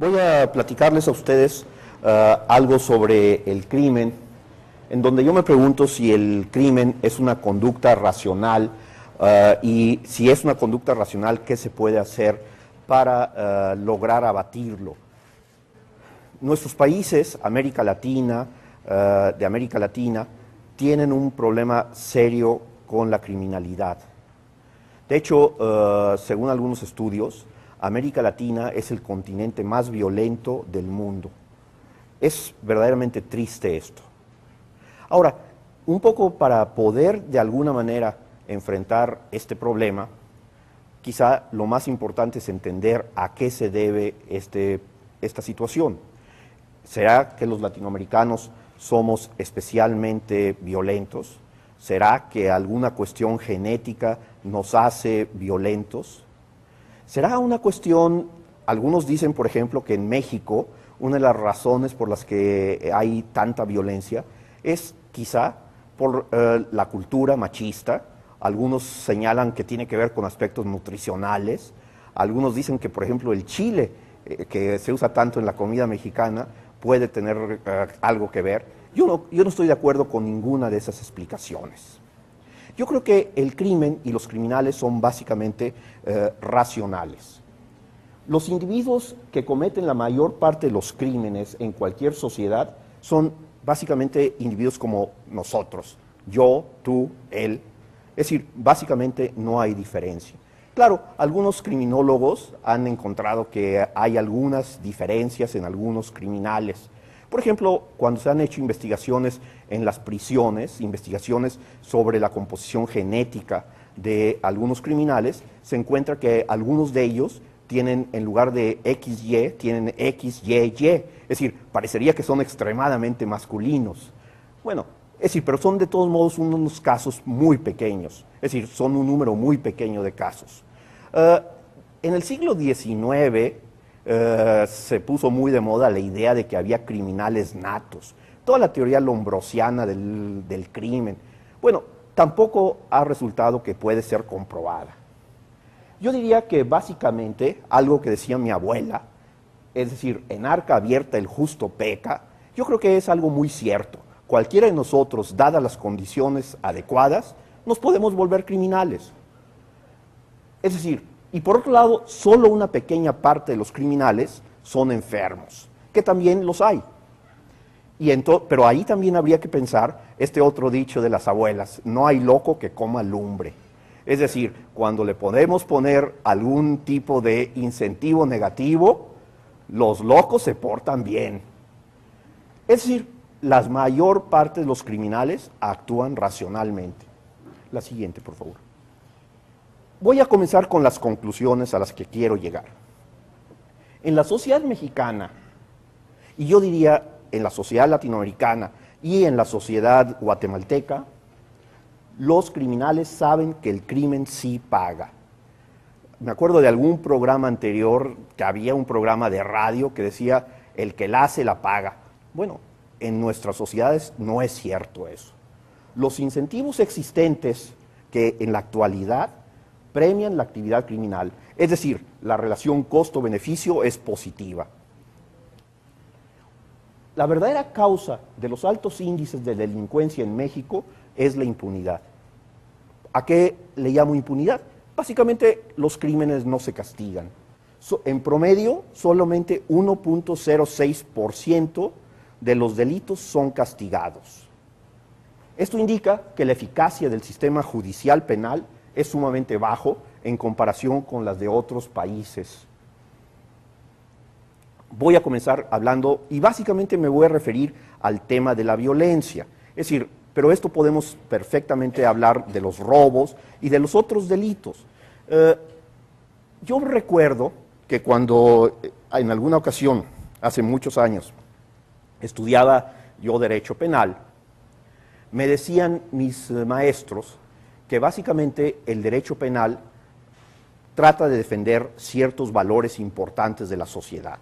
Voy a platicarles a ustedes algo sobre el crimen, en donde yo me pregunto si el crimen es una conducta racional y si es una conducta racional, ¿qué se puede hacer para lograr abatirlo? Nuestros países, de América Latina, tienen un problema serio con la criminalidad. De hecho, según algunos estudios, América Latina es el continente más violento del mundo. Es verdaderamente triste esto. Ahora, un poco para poder de alguna manera enfrentar este problema, quizá lo más importante es entender a qué se debe esta situación. ¿Será que los latinoamericanos somos especialmente violentos? ¿Será que alguna cuestión genética nos hace violentos? ¿Será una cuestión, algunos dicen por ejemplo que en México una de las razones por las que hay tanta violencia es quizá por la cultura machista? Algunos señalan que tiene que ver con aspectos nutricionales, algunos dicen que por ejemplo el chile, que se usa tanto en la comida mexicana, puede tener algo que ver. Yo no estoy de acuerdo con ninguna de esas explicaciones. Yo creo que el crimen y los criminales son básicamente racionales. Los individuos que cometen la mayor parte de los crímenes en cualquier sociedad son básicamente individuos como nosotros, yo, tú, él. Es decir, básicamente no hay diferencia. Claro, algunos criminólogos han encontrado que hay algunas diferencias en algunos criminales. Por ejemplo, cuando se han hecho investigaciones en las prisiones, investigaciones sobre la composición genética de algunos criminales, se encuentra que algunos de ellos tienen, en lugar de XY, tienen XYY. Es decir, parecería que son extremadamente masculinos. Bueno, es decir, pero son de todos modos unos casos muy pequeños. Es decir, son un número muy pequeño de casos. En el siglo XIX, se puso muy de moda la idea de que había criminales natos, toda la teoría lombrosiana del crimen. Bueno, tampoco ha resultado que puede ser comprobada. Yo diría que básicamente algo que decía mi abuela, es decir, en arca abierta el justo peca, yo creo que es algo muy cierto. Cualquiera de nosotros, dadas las condiciones adecuadas, nos podemos volver criminales. Es decir, y por otro lado, solo una pequeña parte de los criminales son enfermos, que también los hay. Pero ahí también habría que pensar este otro dicho de las abuelas: no hay loco que coma lumbre. Es decir, cuando le podemos poner algún tipo de incentivo negativo, los locos se portan bien. Es decir, la mayor parte de los criminales actúan racionalmente. La siguiente, por favor. Voy a comenzar con las conclusiones a las que quiero llegar. En la sociedad mexicana, y yo diría en la sociedad latinoamericana y en la sociedad guatemalteca, los criminales saben que el crimen sí paga. Me acuerdo de algún programa anterior, que había un programa de radio que decía, el que la hace la paga. Bueno, en nuestras sociedades no es cierto eso. Los incentivos existentes que en la actualidad premian la actividad criminal, es decir, la relación costo-beneficio es positiva. La verdadera causa de los altos índices de delincuencia en México es la impunidad. ¿A qué le llamo impunidad? Básicamente, los crímenes no se castigan. En promedio, solamente 1.06% de los delitos son castigados. Esto indica que la eficacia del sistema judicial penal es sumamente bajo en comparación con las de otros países. Voy a comenzar hablando, y básicamente me voy a referir al tema de la violencia. Es decir, pero esto podemos perfectamente hablar de los robos y de los otros delitos. Yo recuerdo que cuando en alguna ocasión, hace muchos años, estudiaba yo Derecho Penal, me decían mis maestros que básicamente el derecho penal trata de defender ciertos valores importantes de la sociedad.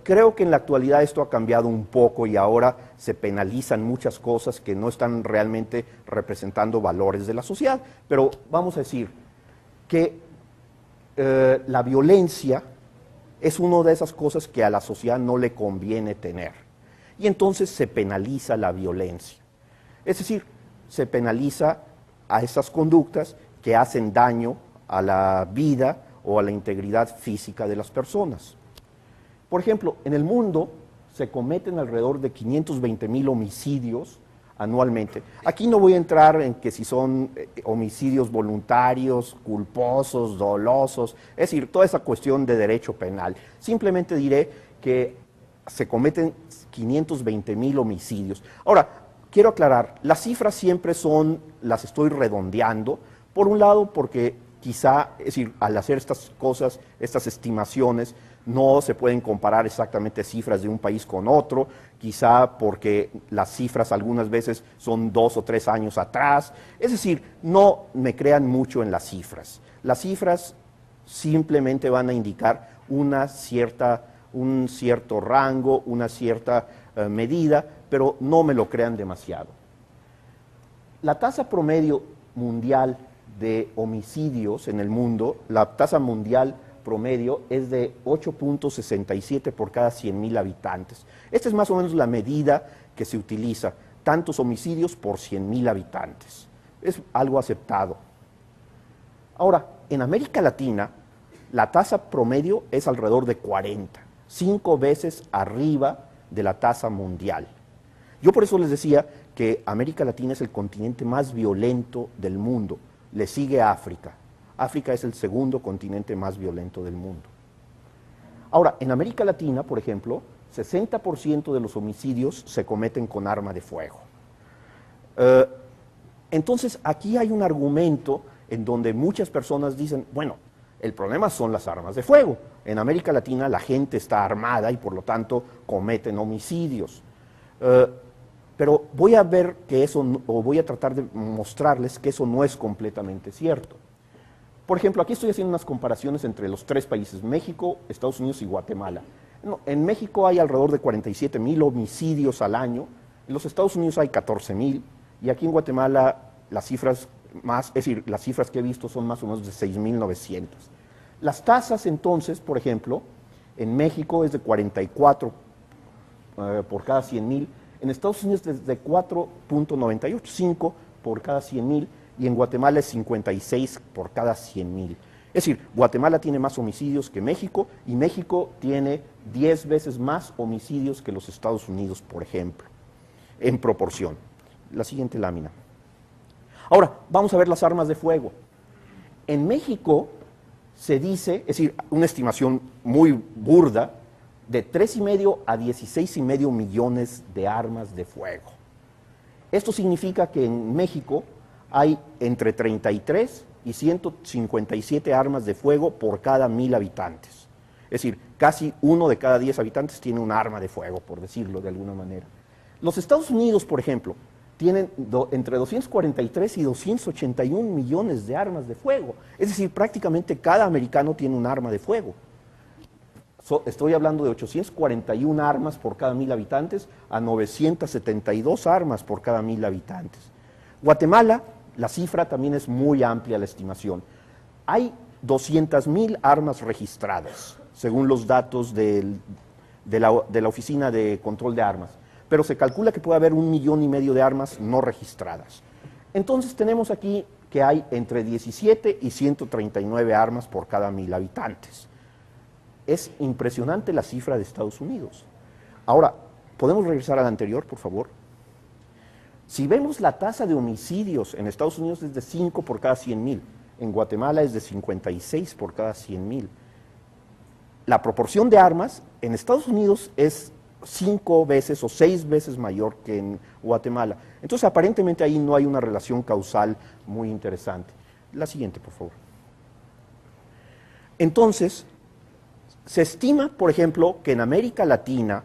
Creo que en la actualidad esto ha cambiado un poco y ahora se penalizan muchas cosas que no están realmente representando valores de la sociedad, pero vamos a decir que la violencia es una de esas cosas que a la sociedad no le conviene tener. Y entonces se penaliza la violencia. Es decir, se penaliza a esas conductas que hacen daño a la vida o a la integridad física de las personas. Por ejemplo, en el mundo se cometen alrededor de 520,000 homicidios anualmente. Aquí no voy a entrar en que si son homicidios voluntarios, culposos, dolosos, es decir, toda esa cuestión de derecho penal. Simplemente diré que se cometen 520,000 homicidios. Ahora, quiero aclarar, las cifras siempre las estoy redondeando, por un lado porque quizá, es decir, al hacer estas cosas, estas estimaciones, no se pueden comparar exactamente cifras de un país con otro, quizá porque las cifras algunas veces son 2 o 3 años atrás, es decir, no me crean mucho en las cifras. Las cifras simplemente van a indicar un cierto rango, una cierta medida, pero no me lo crean demasiado. La tasa promedio mundial de homicidios en el mundo, la tasa mundial promedio es de 8.67 por cada 100,000 habitantes. Esta es más o menos la medida que se utiliza, tantos homicidios por 100,000 habitantes. Es algo aceptado. Ahora, en América Latina, la tasa promedio es alrededor de 40, 5 veces arriba de la tasa mundial. Yo por eso les decía que América Latina es el continente más violento del mundo. Le sigue África. África es el segundo continente más violento del mundo. Ahora, en América Latina, por ejemplo, 60% de los homicidios se cometen con arma de fuego. Entonces, aquí hay un argumento en donde muchas personas dicen, bueno, el problema son las armas de fuego. En América Latina la gente está armada y por lo tanto cometen homicidios. Pero voy a ver que eso, o voy a tratar de mostrarles que eso no es completamente cierto. Por ejemplo, aquí estoy haciendo unas comparaciones entre los 3 países, México, Estados Unidos y Guatemala. No, en México hay alrededor de 47,000 homicidios al año, en los Estados Unidos hay 14,000, y aquí en Guatemala las cifras más, es decir, las cifras que he visto son más o menos de 6,900. Las tasas entonces, por ejemplo, en México es de 44 por cada 100,000, en Estados Unidos es de 4.98, 5 por cada 100,000, y en Guatemala es 56 por cada 100,000. Es decir, Guatemala tiene más homicidios que México, y México tiene 10 veces más homicidios que los Estados Unidos, por ejemplo, en proporción. La siguiente lámina. Ahora, vamos a ver las armas de fuego. En México se dice, es decir, una estimación muy burda, de 3,5 a 16,5 millones de armas de fuego. Esto significa que en México hay entre 33 y 157 armas de fuego por cada 1,000 habitantes. Es decir, casi 1 de cada 10 habitantes tiene un arma de fuego, por decirlo de alguna manera. Los Estados Unidos, por ejemplo, tienen entre 243 y 281 millones de armas de fuego. Es decir, prácticamente cada americano tiene un arma de fuego. Estoy hablando de 841 armas por cada 1,000 habitantes a 972 armas por cada 1,000 habitantes. Guatemala, la cifra también es muy amplia, la estimación. Hay 200,000 armas registradas, según los datos de la Oficina de Control de Armas, pero se calcula que puede haber 1,5 millones de armas no registradas. Entonces tenemos aquí que hay entre 17 y 139 armas por cada 1,000 habitantes. Es impresionante la cifra de Estados Unidos. Ahora, ¿podemos regresar a la anterior, por favor? Si vemos la tasa de homicidios en Estados Unidos es de 5 por cada 100,000, en Guatemala es de 56 por cada 100,000. La proporción de armas en Estados Unidos es 5 veces o 6 veces mayor que en Guatemala. Entonces, aparentemente ahí no hay una relación causal muy interesante. La siguiente, por favor. Entonces, se estima, por ejemplo, que en América Latina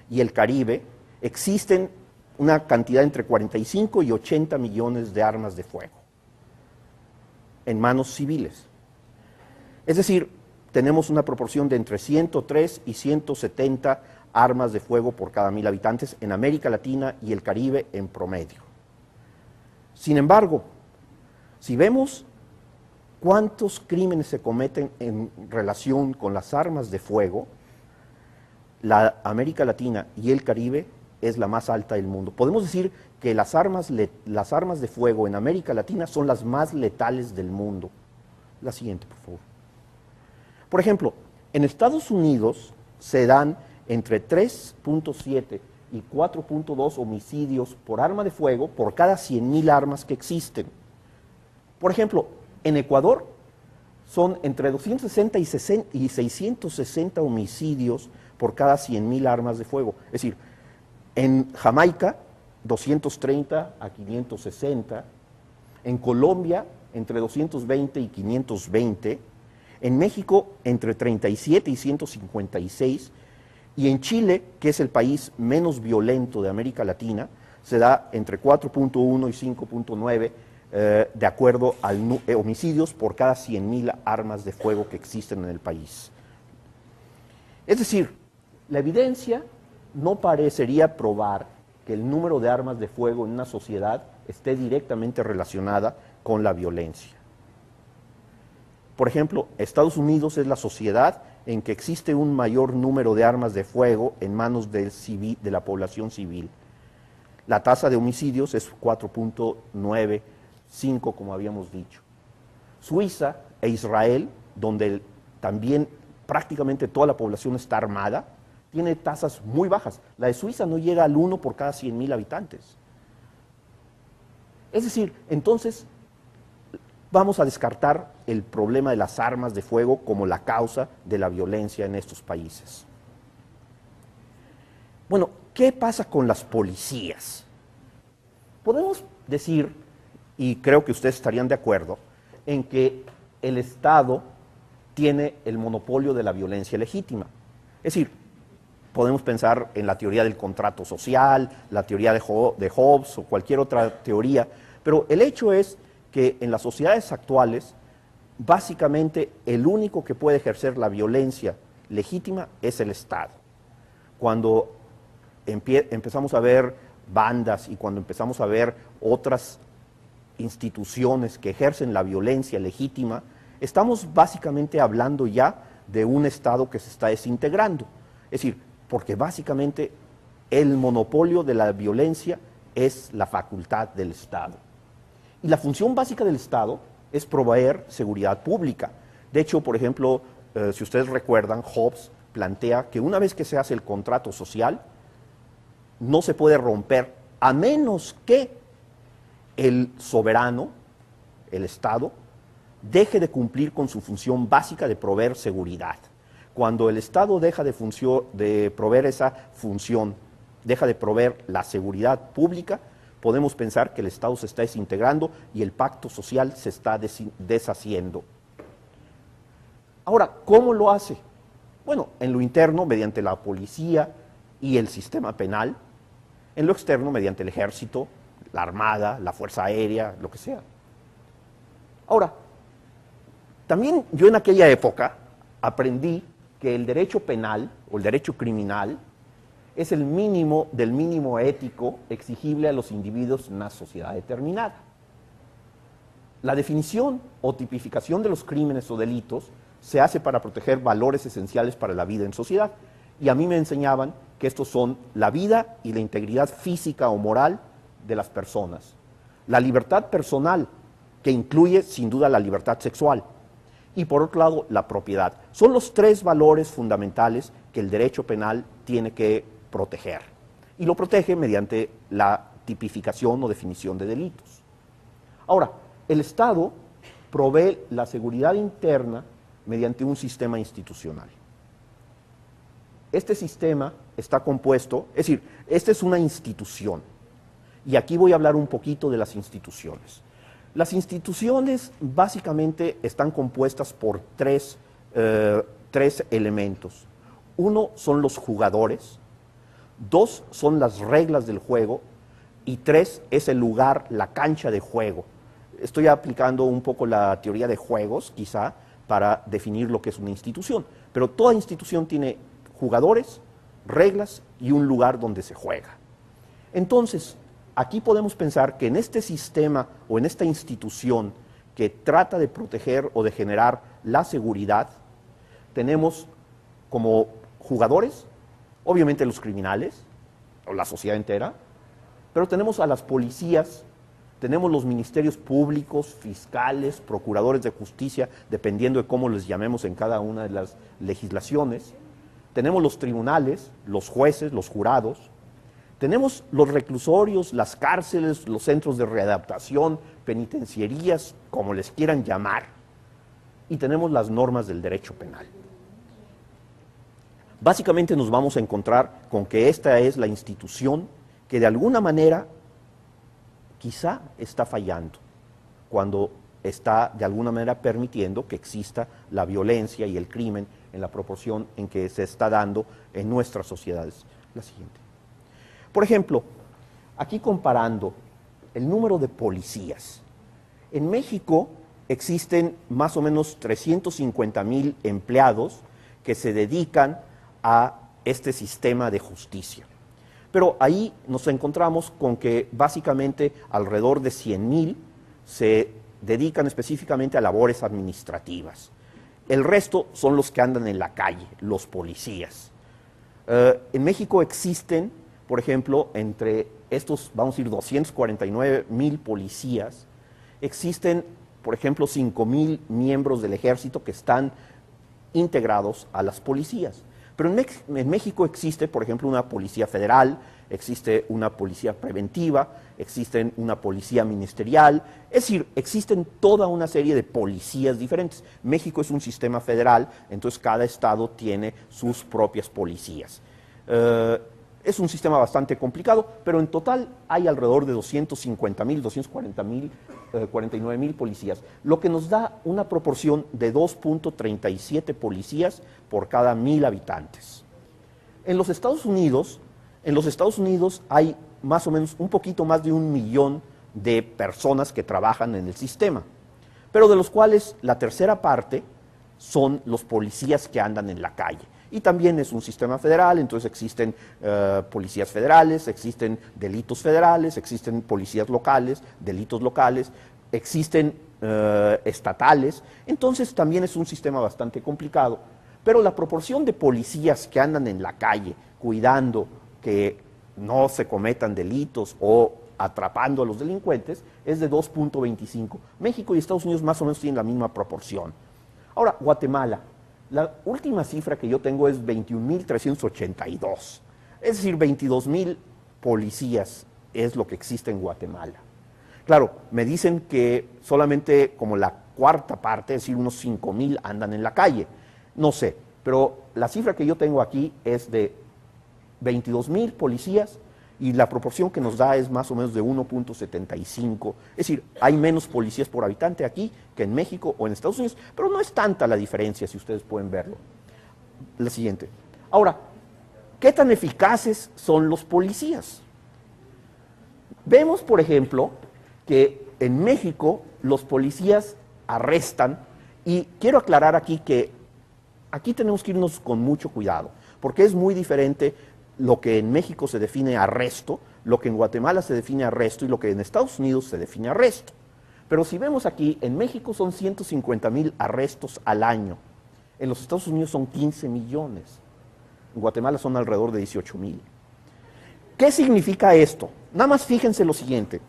y el Caribe existen una cantidad entre 45 y 80 millones de armas de fuego en manos civiles. Es decir, tenemos una proporción de entre 103 y 170 armas de fuego por cada 1,000 habitantes en América Latina y el Caribe en promedio. Sin embargo, si vemos cuántos crímenes se cometen en relación con las armas de fuego, la América Latina y el Caribe es la más alta del mundo. Podemos decir que las armas de fuego en América Latina son las más letales del mundo. La siguiente, por favor. Por ejemplo, en Estados Unidos se dan entre 3.7 y 4.2 homicidios por arma de fuego por cada 100.000 armas que existen. Por ejemplo, en Ecuador son entre 260 y 660 homicidios por cada 100.000 armas de fuego. Es decir, en Jamaica, 230 a 560, en Colombia, entre 220 y 520, en México, entre 37 y 156, y en Chile, que es el país menos violento de América Latina, se da entre 4.1 y 5.9, de acuerdo al homicidios por cada 100.000 armas de fuego que existen en el país. Es decir, la evidencia no parecería probar que el número de armas de fuego en una sociedad esté directamente relacionada con la violencia. Por ejemplo, Estados Unidos es la sociedad en que existe un mayor número de armas de fuego en manos de la población civil. La tasa de homicidios es 4.95, como habíamos dicho. Suiza e Israel, donde también prácticamente toda la población está armada, tiene tasas muy bajas. La de Suiza no llega al 1 por cada 100.000 habitantes. Es decir, entonces vamos a descartar el problema de las armas de fuego como la causa de la violencia en estos países. Bueno, ¿qué pasa con las policías? Podemos decir, y creo que ustedes estarían de acuerdo, en que el Estado tiene el monopolio de la violencia legítima. Es decir, podemos pensar en la teoría del contrato social, la teoría de Hobbes o cualquier otra teoría, pero el hecho es que en las sociedades actuales, básicamente el único que puede ejercer la violencia legítima es el Estado. Cuando empezamos a ver bandas y cuando empezamos a ver otras instituciones que ejercen la violencia legítima, estamos básicamente hablando ya de un Estado que se está desintegrando. Es decir, porque básicamente el monopolio de la violencia es la facultad del Estado. Y la función básica del Estado es proveer seguridad pública. De hecho, por ejemplo, si ustedes recuerdan, Hobbes plantea que una vez que se hace el contrato social, no se puede romper a menos que el soberano, el Estado, deje de cumplir con su función básica de proveer seguridad. Cuando el Estado deja de proveer esa función, deja de proveer la seguridad pública, podemos pensar que el Estado se está desintegrando y el pacto social se está deshaciendo. Ahora, ¿cómo lo hace? Bueno, en lo interno, mediante la policía y el sistema penal; en lo externo, mediante el ejército, la armada, la fuerza aérea, lo que sea. Ahora, también yo en aquella época aprendí que el derecho penal o el derecho criminal es el mínimo del mínimo ético exigible a los individuos en una sociedad determinada. La definición o tipificación de los crímenes o delitos se hace para proteger valores esenciales para la vida en sociedad. Y a mí me enseñaban que estos son la vida y la integridad física o moral de las personas, la libertad personal, que incluye sin duda la libertad sexual, y por otro lado la propiedad. Son los tres valores fundamentales que el derecho penal tiene que proteger, y lo protege mediante la tipificación o definición de delitos. Ahora, el Estado provee la seguridad interna mediante un sistema institucional. Este sistema está compuesto, es decir, esta es una institución, y aquí voy a hablar un poquito de las instituciones. Las instituciones básicamente están compuestas por tres elementos. Uno son los jugadores, dos son las reglas del juego, y tres es el lugar, la cancha de juego. Estoy aplicando un poco la teoría de juegos, quizá, para definir lo que es una institución, pero toda institución tiene jugadores, reglas y un lugar donde se juega. Entonces, aquí podemos pensar que en este sistema o en esta institución que trata de proteger o de generar la seguridad. Tenemos como jugadores, obviamente los criminales, o la sociedad entera, pero tenemos a las policías, tenemos los ministerios públicos, fiscales, procuradores de justicia, dependiendo de cómo les llamemos en cada una de las legislaciones. Tenemos los tribunales, los jueces, los jurados. Tenemos los reclusorios, las cárceles, los centros de readaptación, penitenciarías, como les quieran llamar. Y tenemos las normas del derecho penal. Básicamente nos vamos a encontrar con que esta es la institución que de alguna manera quizá está fallando cuando está de alguna manera permitiendo que exista la violencia y el crimen en la proporción en que se está dando en nuestras sociedades. La siguiente. Por ejemplo, aquí comparando el número de policías. En México existen más o menos 350,000 empleados que se dedican a este sistema de justicia. Pero ahí nos encontramos con que básicamente alrededor de 100,000 se dedican específicamente a labores administrativas. El resto son los que andan en la calle, los policías. En México existen, por ejemplo, entre estos, vamos a decir, 249,000 policías, existen, por ejemplo, 5,000 miembros del ejército que están integrados a las policías. Pero en México existe, por ejemplo, una policía federal, existe una policía preventiva, existe una policía ministerial, es decir, existen toda una serie de policías diferentes. México es un sistema federal, entonces cada estado tiene sus propias policías. Es un sistema bastante complicado, pero en total hay alrededor de 250,000, 240,000, 49,000 policías, lo que nos da una proporción de 2.37 policías por cada 1,000 habitantes. En los Estados Unidos hay más o menos un poquito más de 1,000,000 de personas que trabajan en el sistema, pero de los cuales la tercera parte son los policías que andan en la calle. Y también es un sistema federal, entonces existen policías federales, existen delitos federales, existen policías locales, delitos locales, existen estatales, entonces también es un sistema bastante complicado. Pero la proporción de policías que andan en la calle cuidando que no se cometan delitos o atrapando a los delincuentes es de 2.25. México y Estados Unidos más o menos tienen la misma proporción. Ahora, Guatemala. La última cifra que yo tengo es 21,382. Es decir, 22,000 policías es lo que existe en Guatemala. Claro, me dicen que solamente como la cuarta parte, es decir, unos 5,000 andan en la calle. No sé, pero la cifra que yo tengo aquí es de 22,000 policías y la proporción que nos da es más o menos de 1.75. Es decir, hay menos policías por habitante aquí que en México o en Estados Unidos, pero no es tanta la diferencia, si ustedes pueden verlo. La siguiente. Ahora, ¿qué tan eficaces son los policías? Vemos, por ejemplo, que en México los policías arrestan, y quiero aclarar aquí que aquí tenemos que irnos con mucho cuidado, porque es muy diferente lo que en México se define arresto, lo que en Guatemala se define arresto y lo que en Estados Unidos se define arresto. Pero si vemos aquí, en México son 150,000 arrestos al año, en los Estados Unidos son 15 millones, en Guatemala son alrededor de 18,000. ¿Qué significa esto? Nada más fíjense lo siguiente,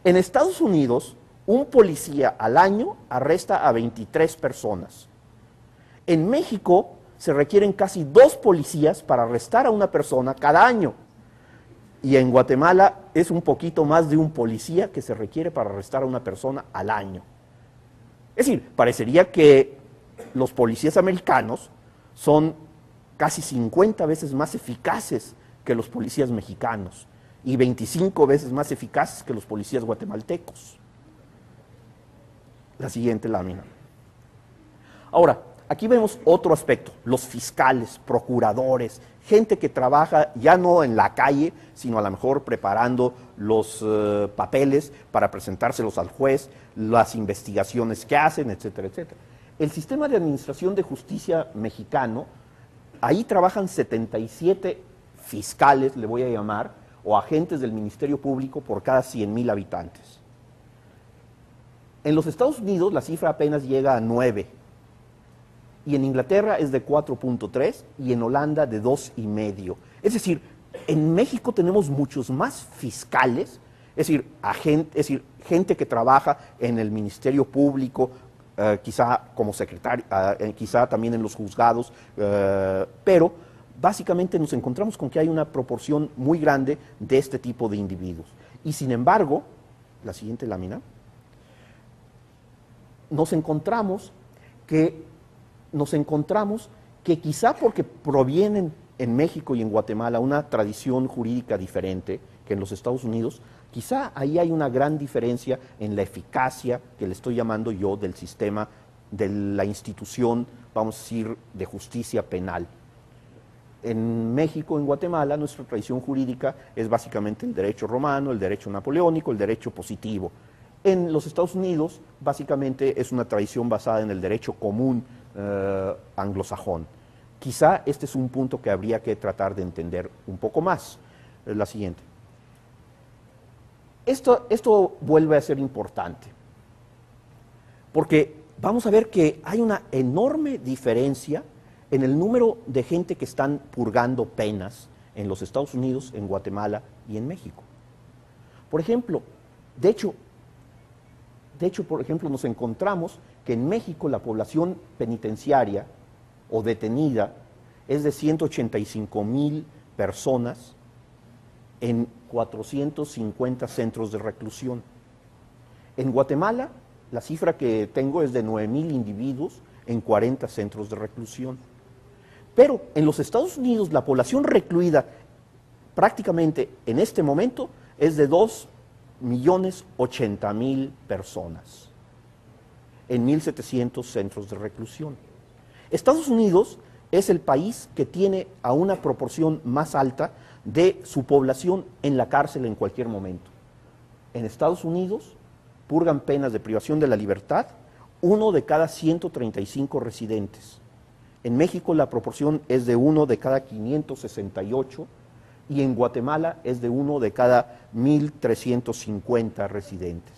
en Estados Unidos un policía al año arresta a 23 personas, en México se requieren casi 2 policías para arrestar a una persona cada año. Y en Guatemala es un poquito más de un policía que se requiere para arrestar a una persona al año. Es decir, parecería que los policías americanos son casi 50 veces más eficaces que los policías mexicanos y 25 veces más eficaces que los policías guatemaltecos. La siguiente lámina. Ahora, aquí vemos otro aspecto, los fiscales, procuradores, gente que trabaja ya no en la calle, sino a lo mejor preparando los papeles para presentárselos al juez, las investigaciones que hacen, etcétera, etcétera. El sistema de administración de justicia mexicano, ahí trabajan 77 fiscales, le voy a llamar, o agentes del Ministerio Público por cada 100,000 habitantes. En los Estados Unidos la cifra apenas llega a 9, y en Inglaterra es de 4.3 y en Holanda de 2,5. Es decir, en México tenemos muchos más fiscales, es decir, gente que trabaja en el Ministerio Público, quizá como secretario, quizá también en los juzgados, pero básicamente nos encontramos con que hay una proporción muy grande de este tipo de individuos. Y sin embargo, la siguiente lámina, nos encontramos que quizá porque provienen en México y en Guatemala una tradición jurídica diferente que en los Estados Unidos, quizá ahí hay una gran diferencia en la eficacia, que le estoy llamando yo, del sistema, de la institución, vamos a decir, de justicia penal. En México, en Guatemala, nuestra tradición jurídica es básicamente el derecho romano, el derecho napoleónico, el derecho positivo. En los Estados Unidos, básicamente es una tradición basada en el derecho común anglosajón. Quizá este es un punto que habría que tratar de entender un poco más. La siguiente. Esto vuelve a ser importante, porque vamos a ver que hay una enorme diferencia en el número de gente que están purgando penas en los Estados Unidos, en Guatemala y en México. Por ejemplo, de hecho, por ejemplo, nos encontramos que en México la población penitenciaria o detenida es de 185,000 personas en 450 centros de reclusión. En Guatemala, la cifra que tengo es de 9,000 individuos en 40 centros de reclusión. Pero en los Estados Unidos la población recluida prácticamente en este momento es de 2,080,000 personas en 1,700 centros de reclusión. Estados Unidos es el país que tiene a una proporción más alta de su población en la cárcel en cualquier momento. En Estados Unidos purgan penas de privación de la libertad 1 de cada 135 residentes. En México la proporción es de 1 de cada 568 y en Guatemala es de 1 de cada 1,350 residentes.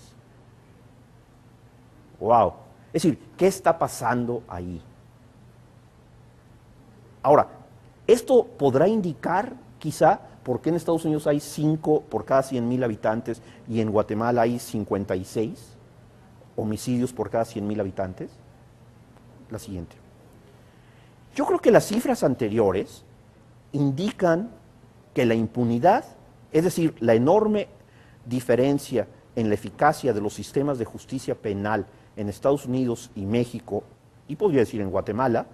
¡Wow! Es decir, ¿qué está pasando ahí? Ahora, esto podrá indicar quizá por qué en Estados Unidos hay 5 por cada 100,000 habitantes y en Guatemala hay 56 homicidios por cada 100,000 habitantes. La siguiente. Yo creo que las cifras anteriores indican que la impunidad, es decir, la enorme diferencia en la eficacia de los sistemas de justicia penal en Estados Unidos y México, y podría decir en Guatemala,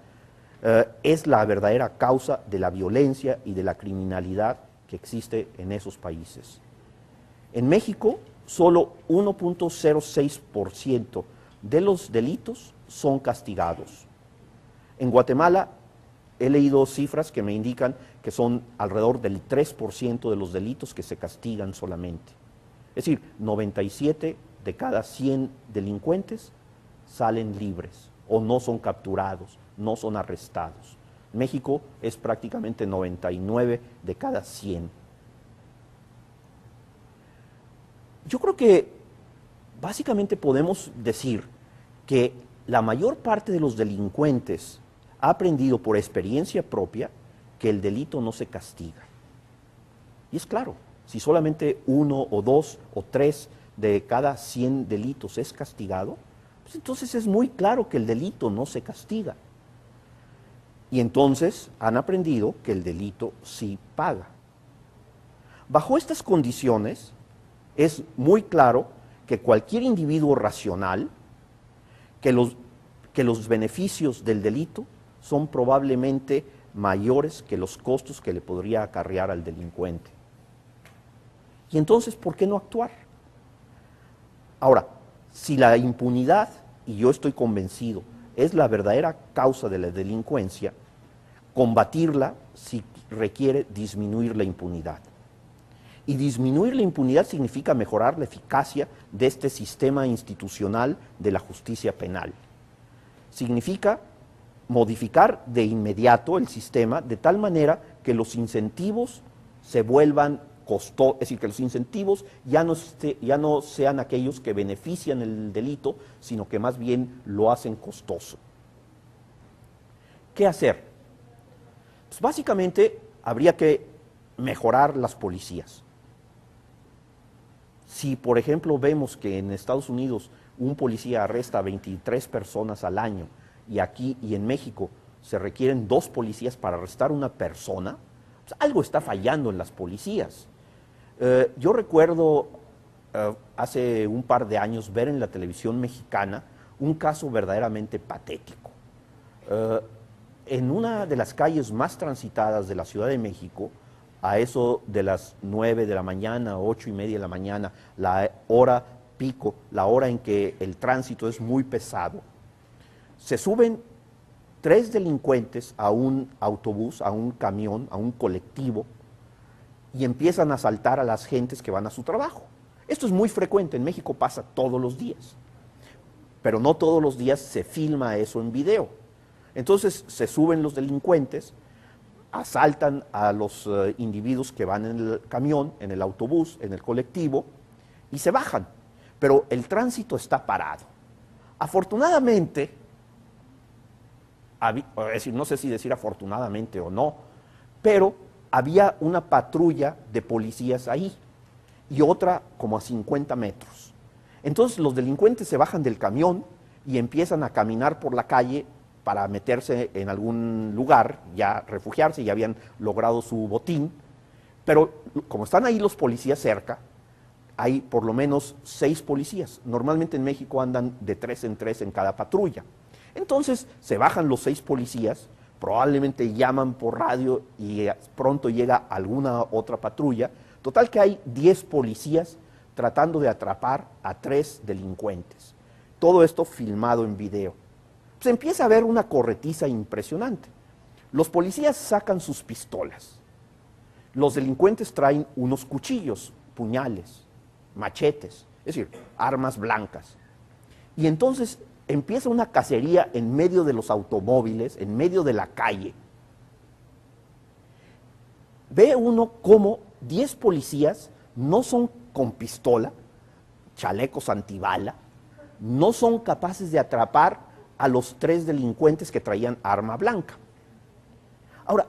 es la verdadera causa de la violencia y de la criminalidad que existe en esos países. En México, solo 1.06% de los delitos son castigados. En Guatemala he leído cifras que me indican que son alrededor del 3% de los delitos que se castigan solamente. Es decir, 97 de cada 100 delincuentes salen libres o no son capturados, no son arrestados. México es prácticamente 99 de cada 100. Yo creo que básicamente podemos decir que la mayor parte de los delincuentes ha aprendido por experiencia propia que el delito no se castiga. Y es claro, si solamente 1 o 2 o 3 de cada 100 delitos es castigado, pues entonces es muy claro que el delito no se castiga. Y entonces han aprendido que el delito sí paga. Bajo estas condiciones, es muy claro que cualquier individuo racional, que los beneficios del delito son probablemente mayores que los costos que le podría acarrear al delincuente. Y entonces, ¿por qué no actuar? Ahora, si la impunidad, y yo estoy convencido, es la verdadera causa de la delincuencia, combatirla si requiere disminuir la impunidad. Y disminuir la impunidad significa mejorar la eficacia de este sistema institucional de la justicia penal. Significa modificar de inmediato el sistema de tal manera que los incentivos se vuelvan es decir, que los incentivos ya no sean aquellos que benefician el delito, sino que más bien lo hacen costoso. ¿Qué hacer? Pues básicamente habría que mejorar las policías. Si, por ejemplo, vemos que en Estados Unidos un policía arresta a 23 personas al año y aquí y en México se requieren 2 policías para arrestar a una persona, pues algo está fallando en las policías. Yo recuerdo hace un par de años ver en la televisión mexicana un caso verdaderamente patético. En una de las calles más transitadas de la Ciudad de México, a eso de las 9 de la mañana, 8:30 de la mañana, la hora pico, la hora en que el tránsito es muy pesado, se suben 3 delincuentes a un autobús, a un camión, a un colectivo, y empiezan a asaltar a las gentes que van a su trabajo. Esto es muy frecuente, en México pasa todos los días, pero no todos los días se filma eso en video. Entonces se suben los delincuentes, asaltan a los individuos que van en el camión, en el autobús, en el colectivo, y se bajan, pero el tránsito está parado. Afortunadamente, es decir, no sé si decir afortunadamente o no, pero había una patrulla de policías ahí y otra como a 50 metros. Entonces los delincuentes se bajan del camión y empiezan a caminar por la calle para meterse en algún lugar, ya refugiarse, ya habían logrado su botín, pero como están ahí los policías cerca, hay por lo menos 6 policías. Normalmente en México andan de 3 en 3 en cada patrulla. Entonces se bajan los 6 policías, probablemente llaman por radio y pronto llega alguna otra patrulla. Total que hay 10 policías tratando de atrapar a 3 delincuentes. Todo esto filmado en video. Pues empieza a haber una corretiza impresionante. Los policías sacan sus pistolas. Los delincuentes traen unos cuchillos, puñales, machetes, es decir, armas blancas. Y entonces empieza una cacería en medio de los automóviles, en medio de la calle. Ve uno cómo 10 policías no son con pistola, chalecos antibala, no son capaces de atrapar a los 3 delincuentes que traían arma blanca. Ahora,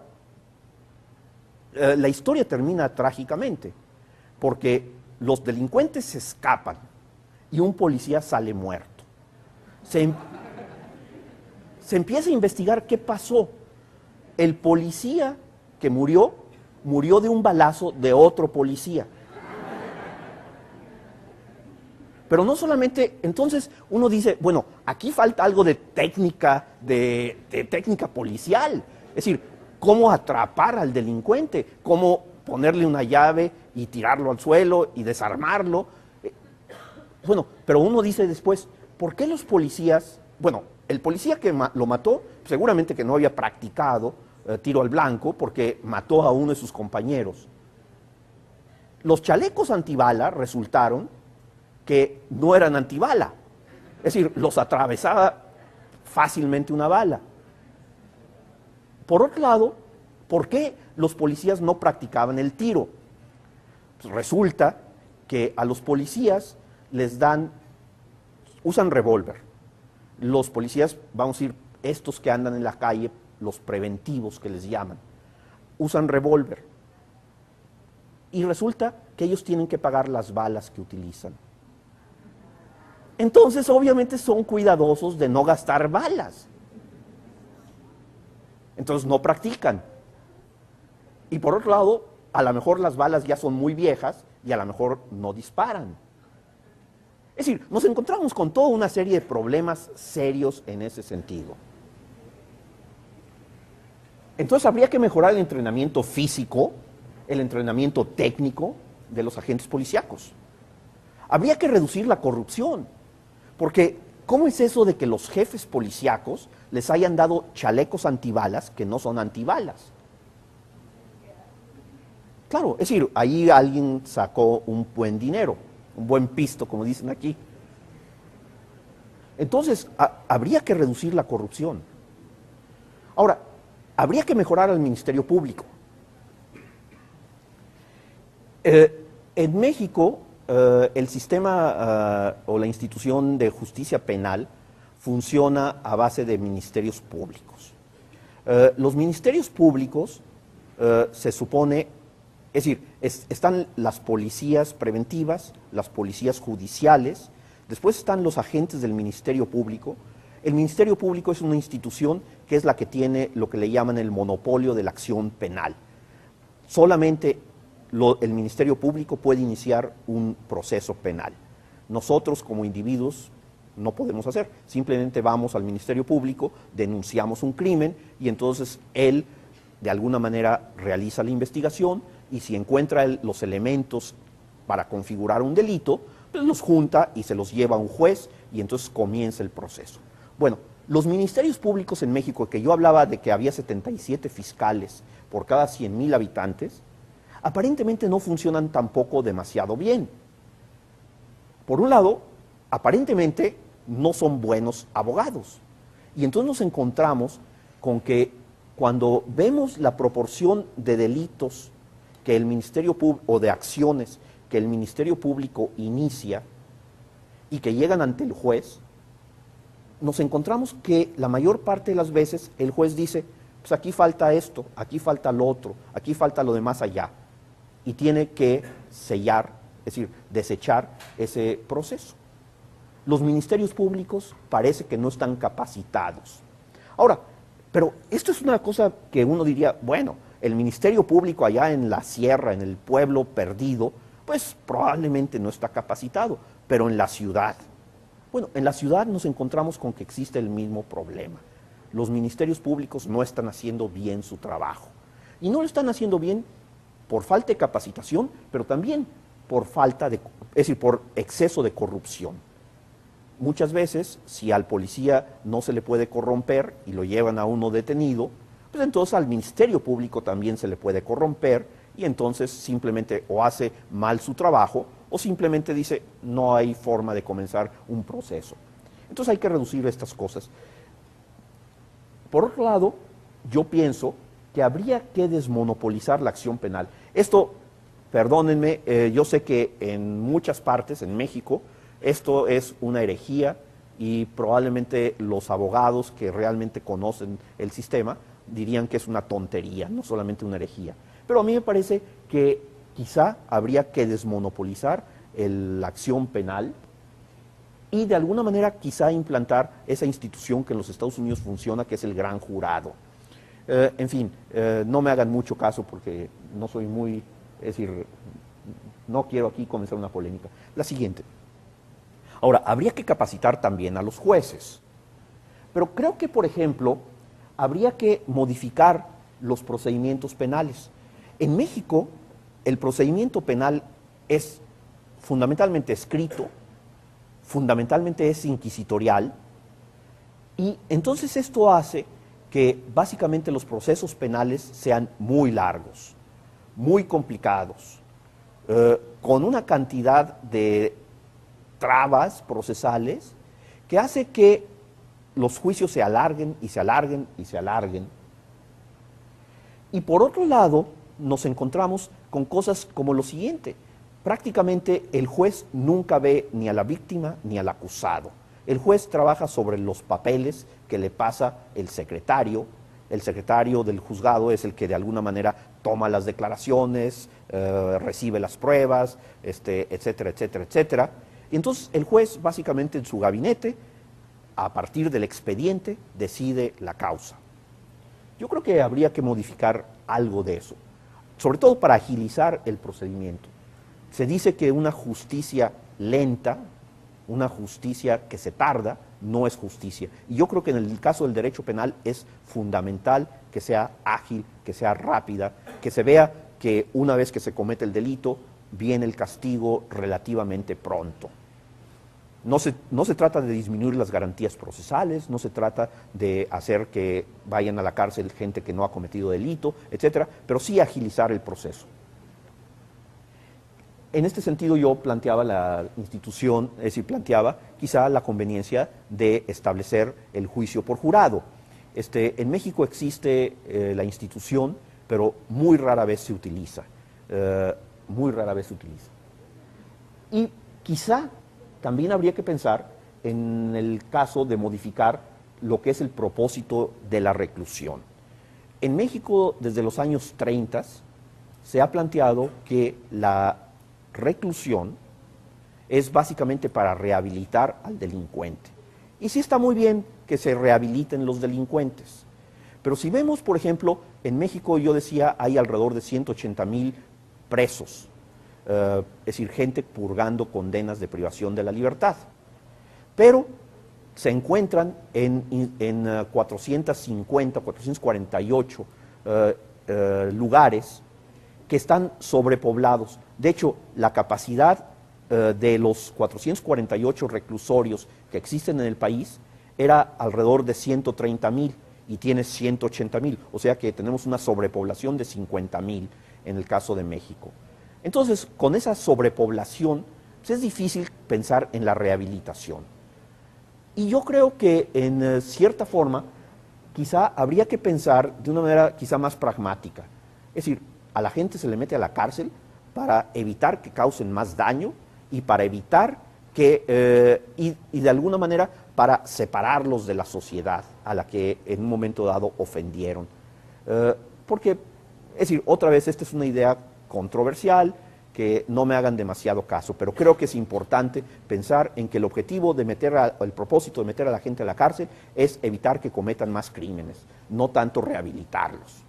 la historia termina trágicamente, porque los delincuentes se escapan y un policía sale muerto. Se empieza a investigar qué pasó. El policía que murió de un balazo de otro policía. Pero no solamente, entonces uno dice, bueno, aquí falta algo de técnica, de técnica policial. Es decir, cómo atrapar al delincuente, cómo ponerle una llave y tirarlo al suelo y desarmarlo. Bueno, pero uno dice después, ¿por qué los policías, bueno, el policía que lo mató, seguramente que no había practicado tiro al blanco porque mató a uno de sus compañeros? Los chalecos antibala resultaron que no eran antibala, es decir, los atravesaba fácilmente una bala. Por otro lado, ¿por qué los policías no practicaban el tiro? Pues resulta que a los policías usan revólver. Los policías, vamos a decir, estos que andan en la calle, los preventivos que les llaman, usan revólver. Y resulta que ellos tienen que pagar las balas que utilizan. Entonces, obviamente, son cuidadosos de no gastar balas. Entonces, no practican. Y por otro lado, a lo mejor las balas ya son muy viejas y a lo mejor no disparan. Es decir, nos encontramos con toda una serie de problemas serios en ese sentido. Entonces, habría que mejorar el entrenamiento físico, el entrenamiento técnico de los agentes policíacos. Habría que reducir la corrupción. Porque, ¿cómo es eso de que los jefes policíacos les hayan dado chalecos antibalas que no son antibalas? Claro, es decir, ahí alguien sacó un buen dinero, un buen pisto, como dicen aquí. Entonces, habría que reducir la corrupción. Ahora, habría que mejorar al Ministerio Público. En México, el sistema o la institución de justicia penal funciona a base de ministerios públicos. Los ministerios públicos se supone, es decir, están las policías preventivas, las policías judiciales, después están los agentes del Ministerio Público. El Ministerio Público es una institución que es la que tiene lo que le llaman el monopolio de la acción penal. Solamente el Ministerio Público puede iniciar un proceso penal. Nosotros como individuos no podemos hacer, simplemente vamos al Ministerio Público, denunciamos un crimen y entonces él de alguna manera realiza la investigación y si encuentra los elementos para configurar un delito, pues los junta y se los lleva a un juez y entonces comienza el proceso. Bueno, los ministerios públicos en México, que yo hablaba de que había 77 fiscales por cada 100,000 habitantes, aparentemente no funcionan tampoco demasiado bien. Por un lado, aparentemente no son buenos abogados. Y entonces nos encontramos con que cuando vemos la proporción de delitos que el Ministerio Público, o de acciones que el Ministerio Público inicia y que llegan ante el juez, nos encontramos que la mayor parte de las veces el juez dice, pues aquí falta esto, aquí falta lo otro, aquí falta lo de más allá, y tiene que sellar, es decir, desechar ese proceso. Los ministerios públicos parece que no están capacitados. Ahora, pero esto es una cosa que uno diría, bueno, el Ministerio Público allá en la sierra, en el pueblo perdido, pues probablemente no está capacitado, pero en la ciudad. Bueno, en la ciudad nos encontramos con que existe el mismo problema. Los ministerios públicos no están haciendo bien su trabajo. Y no lo están haciendo bien por falta de capacitación, pero también por falta de, es decir, por exceso de corrupción. Muchas veces, si al policía no se le puede corromper y lo llevan a uno detenido, pues entonces al Ministerio Público también se le puede corromper y entonces simplemente o hace mal su trabajo o simplemente dice no hay forma de comenzar un proceso. Entonces hay que reducir estas cosas. Por otro lado, yo pienso que habría que desmonopolizar la acción penal. Esto, perdónenme, yo sé que en muchas partes, en México, esto es una herejía y probablemente los abogados que realmente conocen el sistema dirían que es una tontería, no solamente una herejía. Pero a mí me parece que quizá habría que desmonopolizar la acción penal y de alguna manera quizá implantar esa institución que en los Estados Unidos funciona, que es el gran jurado. En fin, no me hagan mucho caso porque no soy muy, es decir, no quiero aquí comenzar una polémica. La siguiente. Ahora, habría que capacitar también a los jueces, pero creo que, por ejemplo, habría que modificar los procedimientos penales. En México, el procedimiento penal es fundamentalmente escrito, fundamentalmente es inquisitorial, y entonces esto hace que básicamente los procesos penales sean muy largos, muy complicados, con una cantidad de trabas procesales que hace que los juicios se alarguen y se alarguen y se alarguen. Y por otro lado, nos encontramos con cosas como lo siguiente. Prácticamente el juez nunca ve ni a la víctima ni al acusado. El juez trabaja sobre los papeles que le pasa el secretario. El secretario del juzgado es el que de alguna manera toma las declaraciones, recibe las pruebas, etcétera, etcétera, etcétera. Y entonces el juez básicamente en su gabinete, a partir del expediente, decide la causa. Yo creo que habría que modificar algo de eso, sobre todo para agilizar el procedimiento. Se dice que una justicia lenta, una justicia que se tarda, no es justicia. Y yo creo que en el caso del derecho penal es fundamental que sea ágil, que sea rápida, que se vea que una vez que se comete el delito, viene el castigo relativamente pronto. No se trata de disminuir las garantías procesales, no se trata de hacer que vayan a la cárcel gente que no ha cometido delito, etcétera, pero sí agilizar el proceso. En este sentido yo planteaba la institución, es decir, planteaba quizá la conveniencia de establecer el juicio por jurado. En México existe la institución, pero muy rara vez se utiliza. muy rara vez se utiliza. Y quizá también habría que pensar en el caso de modificar lo que es el propósito de la reclusión. En México, desde los años 30, se ha planteado que la reclusión es básicamente para rehabilitar al delincuente. Y sí está muy bien que se rehabiliten los delincuentes. Pero si vemos, por ejemplo, en México, yo decía, hay alrededor de 180,000 presos, es decir, gente purgando condenas de privación de la libertad. Pero se encuentran en 450, 448 lugares que están sobrepoblados. De hecho, la capacidad de los 448 reclusorios que existen en el país era alrededor de 130,000 y tiene 180,000, o sea que tenemos una sobrepoblación de 50,000 en el caso de México. Entonces, con esa sobrepoblación, pues es difícil pensar en la rehabilitación. Y yo creo que en cierta forma, quizá habría que pensar de una manera quizá más pragmática. Es decir, a la gente se le mete a la cárcel para evitar que causen más daño y para evitar que, y de alguna manera, para separarlos de la sociedad a la que en un momento dado ofendieron. Porque, es decir, otra vez, esta es una idea controversial, que no me hagan demasiado caso, pero creo que es importante pensar en que el objetivo de el propósito de meter a la gente a la cárcel es evitar que cometan más crímenes, no tanto rehabilitarlos.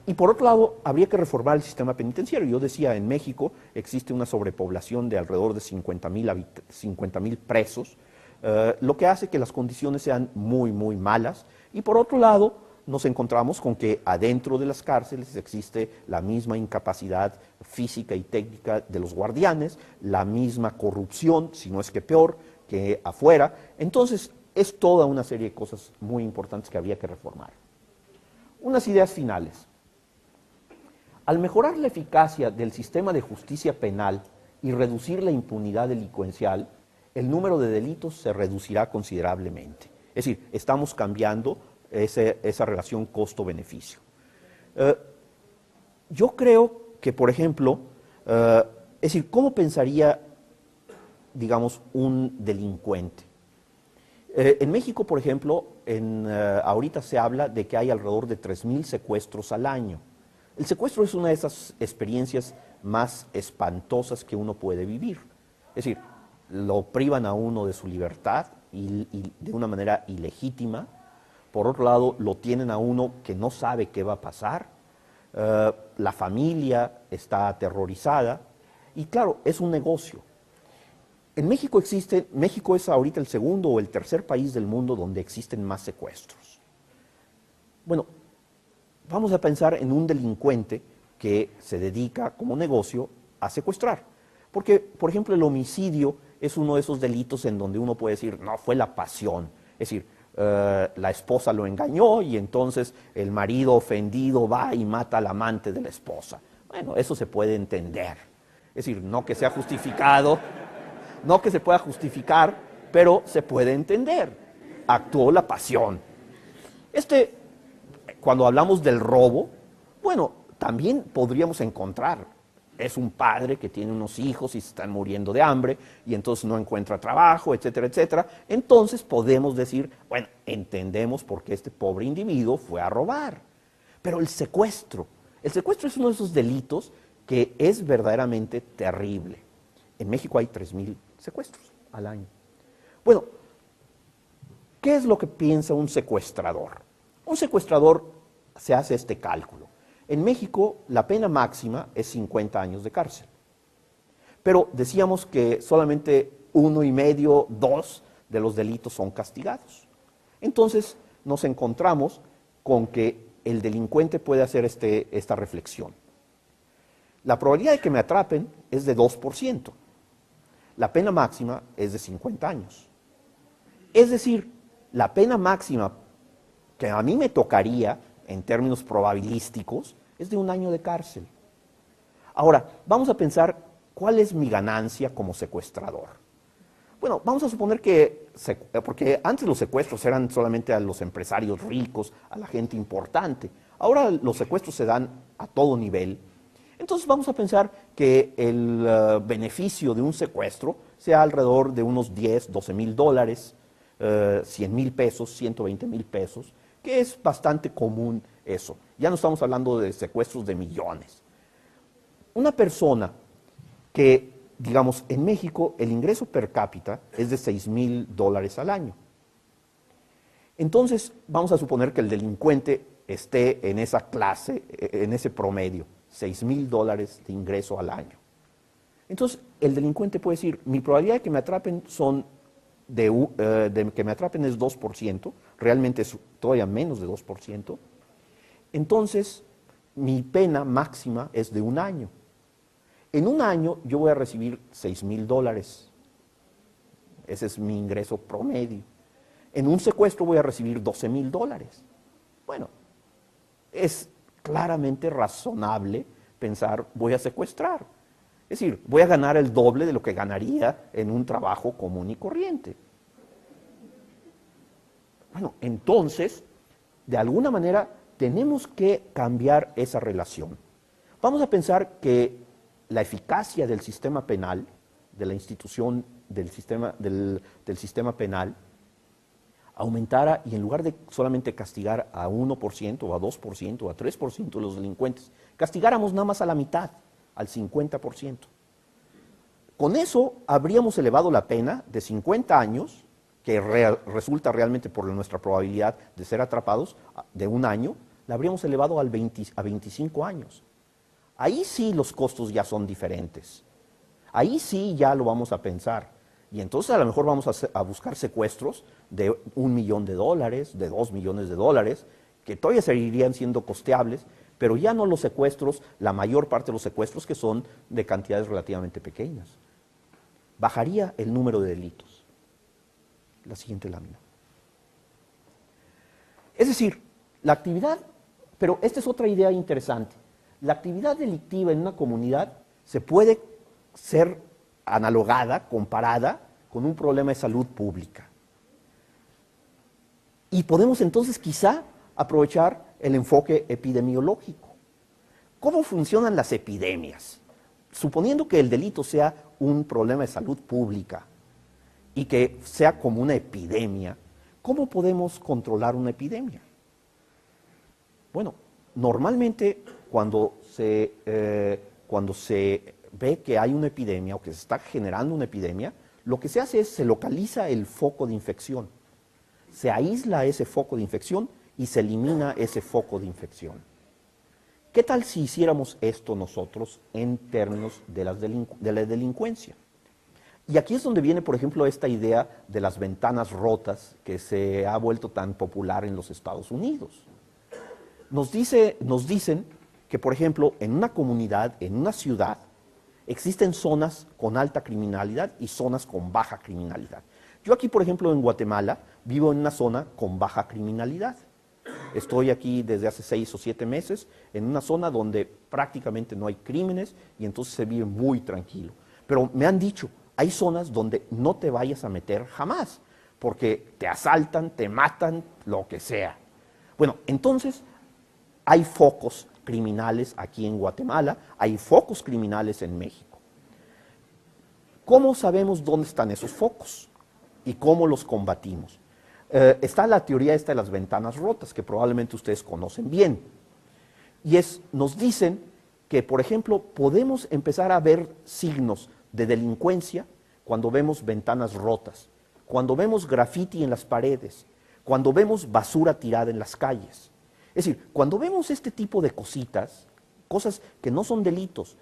Y por otro lado, habría que reformar el sistema penitenciario. Yo decía, en México existe una sobrepoblación de alrededor de 50,000 presos, lo que hace que las condiciones sean muy, muy malas. Y por otro lado, nos encontramos con que adentro de las cárceles existe la misma incapacidad física y técnica de los guardianes, la misma corrupción, si no es que peor, que afuera. Entonces, es toda una serie de cosas muy importantes que había que reformar. Unas ideas finales. Al mejorar la eficacia del sistema de justicia penal y reducir la impunidad delincuencial, el número de delitos se reducirá considerablemente. Es decir, estamos cambiando esa relación costo-beneficio. Yo creo que, por ejemplo, es decir, ¿cómo pensaría, digamos, un delincuente? En México, por ejemplo, ahorita se habla de que hay alrededor de 3,000 secuestros al año. El secuestro es una de esas experiencias más espantosas que uno puede vivir. Es decir, lo privan a uno de su libertad y de una manera ilegítima. Por otro lado, lo tienen a uno que no sabe qué va a pasar. La familia está aterrorizada. Y claro, es un negocio. En México México es ahorita el segundo o el tercer país del mundo donde existen más secuestros. Bueno, vamos a pensar en un delincuente que se dedica como negocio a secuestrar. Porque, por ejemplo, el homicidio es uno de esos delitos en donde uno puede decir, no, fue la pasión. Es decir, la esposa lo engañó y entonces el marido ofendido va y mata al amante de la esposa. Bueno, eso se puede entender. Es decir, no que sea justificado, no que se pueda justificar, pero se puede entender. Actuó la pasión. Cuando hablamos del robo, bueno, también podríamos encontrar, es un padre que tiene unos hijos y se están muriendo de hambre y entonces no encuentra trabajo, etcétera, etcétera. Entonces podemos decir, bueno, entendemos por qué este pobre individuo fue a robar. Pero el secuestro es uno de esos delitos que es verdaderamente terrible. En México hay 3,000 secuestros al año. Bueno, ¿qué es lo que piensa un secuestrador? Un secuestrador se hace este cálculo. En México la pena máxima es 50 años de cárcel. Pero decíamos que solamente 1,5, 2 de los delitos son castigados. Entonces nos encontramos con que el delincuente puede hacer esta reflexión. La probabilidad de que me atrapen es de 2%. La pena máxima es de 50 años. Es decir, la pena máxima que a mí me tocaría, en términos probabilísticos, es de 1 año de cárcel. Ahora, vamos a pensar cuál es mi ganancia como secuestrador. Bueno, vamos a suponer que, porque antes los secuestros eran solamente a los empresarios ricos, a la gente importante. Ahora los secuestros se dan a todo nivel. Entonces vamos a pensar que el beneficio de un secuestro sea alrededor de unos 10, 12 mil dólares, 100 mil pesos, 120 mil pesos, que es bastante común eso. Ya no estamos hablando de secuestros de millones. Una persona que, digamos, en México el ingreso per cápita es de 6 mil dólares al año. Entonces, vamos a suponer que el delincuente esté en esa clase, en ese promedio, 6 mil dólares de ingreso al año. Entonces, el delincuente puede decir, mi probabilidad de que me atrapen de que me atrapen es 2%, realmente es todavía menos de 2%, entonces mi pena máxima es de 1 año. En 1 año yo voy a recibir 6 mil dólares, ese es mi ingreso promedio. En un secuestro voy a recibir 12 mil dólares. Bueno, es claramente razonable pensar, voy a secuestrar. Es decir, voy a ganar el doble de lo que ganaría en un trabajo común y corriente. Bueno, entonces, de alguna manera, tenemos que cambiar esa relación. Vamos a pensar que la eficacia del sistema penal, de la institución del sistema penal, aumentara y en lugar de solamente castigar a 1% o a 2% o a 3% de los delincuentes, castigáramos nada más a la mitad, al 50%. Con eso habríamos elevado la pena de 50 años, que resulta realmente por nuestra probabilidad de ser atrapados, de 1 año, la habríamos elevado a 25 años. Ahí sí los costos ya son diferentes. Ahí sí ya lo vamos a pensar. Y entonces a lo mejor vamos a buscar secuestros de $1 millón, de $2 millones, que todavía seguirían siendo costeables, pero ya no los secuestros, la mayor parte de los secuestros que son de cantidades relativamente pequeñas. Bajaría el número de delitos. La siguiente lámina. Es decir, la actividad, pero esta es otra idea interesante, la actividad delictiva en una comunidad se puede ser analogada, comparada con un problema de salud pública. Y podemos entonces quizá aprovechar el enfoque epidemiológico. ¿Cómo funcionan las epidemias? Suponiendo que el delito sea un problema de salud pública y que sea como una epidemia, ¿cómo podemos controlar una epidemia? Bueno, normalmente cuando se ve que hay una epidemia o que se está generando una epidemia, lo que se hace es se localiza el foco de infección, se aísla ese foco de infección y se elimina ese foco de infección. ¿Qué tal si hiciéramos esto nosotros en términos de la delincuencia? Y aquí es donde viene, por ejemplo, esta idea de las ventanas rotas que se ha vuelto tan popular en los Estados Unidos. Nos dicen que, por ejemplo, en una comunidad, en una ciudad, existen zonas con alta criminalidad y zonas con baja criminalidad. Yo aquí, por ejemplo, en Guatemala, vivo en una zona con baja criminalidad. Estoy aquí desde hace 6 o 7 meses en una zona donde prácticamente no hay crímenes y entonces se vive muy tranquilo. Pero me han dicho, hay zonas donde no te vayas a meter jamás, porque te asaltan, te matan, lo que sea. Bueno, entonces hay focos criminales aquí en Guatemala, hay focos criminales en México. ¿Cómo sabemos dónde están esos focos y cómo los combatimos? Está la teoría esta de las ventanas rotas, que probablemente ustedes conocen bien. Y nos dicen que, por ejemplo, podemos empezar a ver signos de delincuencia cuando vemos ventanas rotas, cuando vemos graffiti en las paredes, cuando vemos basura tirada en las calles. Es decir, cuando vemos este tipo de cositas, cosas que no son delitos,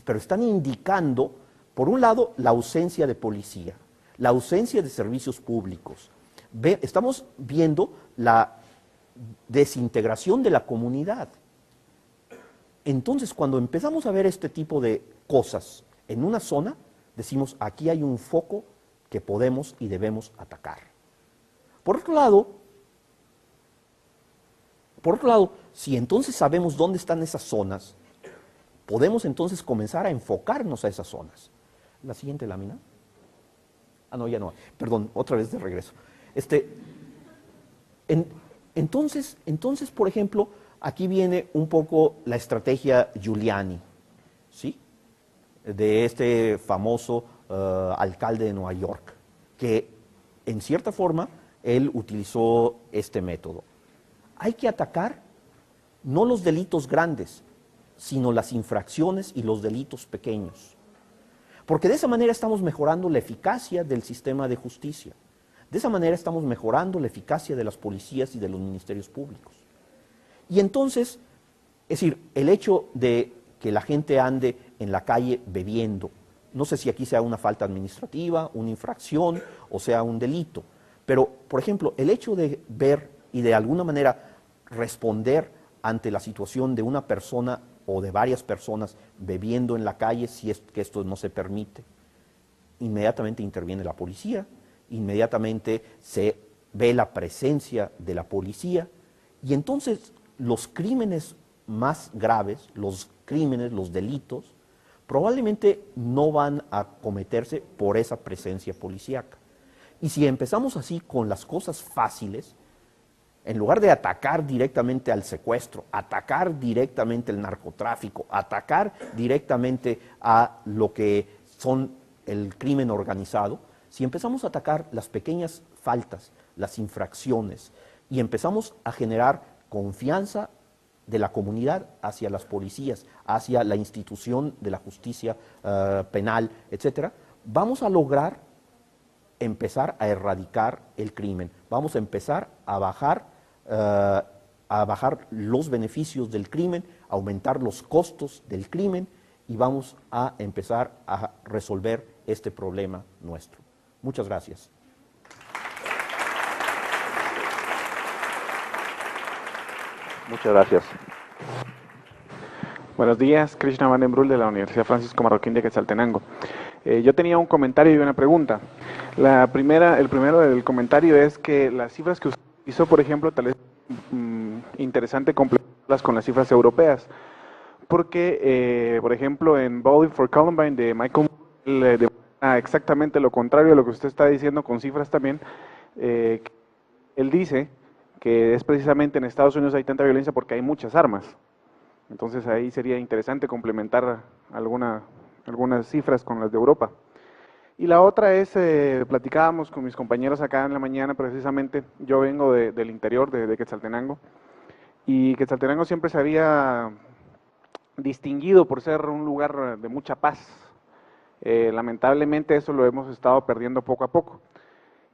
pero están indicando, por un lado, la ausencia de policía, la ausencia de servicios públicos. Estamos viendo la desintegración de la comunidad. Entonces, cuando empezamos a ver este tipo de cosas en una zona, decimos, aquí hay un foco que podemos y debemos atacar. Por otro lado, si entonces sabemos dónde están esas zonas, podemos entonces comenzar a enfocarnos a esas zonas. La siguiente lámina. Ah, no, ya no. Perdón, otra vez de regreso. Entonces, por ejemplo, aquí viene un poco la estrategia Giuliani. ¿sí? De este famoso alcalde de Nueva York, que en cierta forma él utilizó este método. Hay que atacar no los delitos grandes, sino las infracciones y los delitos pequeños. Porque de esa manera estamos mejorando la eficacia del sistema de justicia. De esa manera estamos mejorando la eficacia de las policías y de los ministerios públicos. Y entonces, es decir, el hecho de que la gente ande en la calle bebiendo, no sé si aquí sea una falta administrativa, una infracción o sea un delito, pero, por ejemplo, el hecho de ver y de alguna manera responder ante la situación de una persona o de varias personas bebiendo en la calle, si es que esto no se permite, inmediatamente interviene la policía, inmediatamente se ve la presencia de la policía, y entonces los crímenes más graves, los crímenes, los delitos, probablemente no van a cometerse por esa presencia policíaca. Y si empezamos así con las cosas fáciles, en lugar de atacar directamente al secuestro, atacar directamente el narcotráfico, atacar directamente a lo que son el crimen organizado, si empezamos a atacar las pequeñas faltas, las infracciones, y empezamos a generar confianza de la comunidad hacia las policías, hacia la institución de la justicia penal, etcétera, vamos a lograr empezar a erradicar el crimen, vamos a empezar a bajar los beneficios del crimen, aumentar los costos del crimen y vamos a empezar a resolver este problema nuestro. Muchas gracias. Muchas gracias. Buenos días, Krishna Vandenbrul de la Universidad Francisco Marroquín de Quetzaltenango. Yo tenía un comentario y una pregunta. El primero del comentario es que las cifras que usted hizo, por ejemplo, tal vez interesante complementarlas con las cifras europeas, porque, por ejemplo, en Bowling for Columbine de Michael Moore, él demuestra exactamente lo contrario a lo que usted está diciendo con cifras también. Él dice que es precisamente en Estados Unidos hay tanta violencia porque hay muchas armas. Entonces ahí sería interesante complementar algunas cifras con las de Europa. Y la otra es, platicábamos con mis compañeros acá en la mañana, precisamente, yo vengo del interior de Quetzaltenango, y Quetzaltenango siempre se había distinguido por ser un lugar de mucha paz. Lamentablemente eso lo hemos estado perdiendo poco a poco.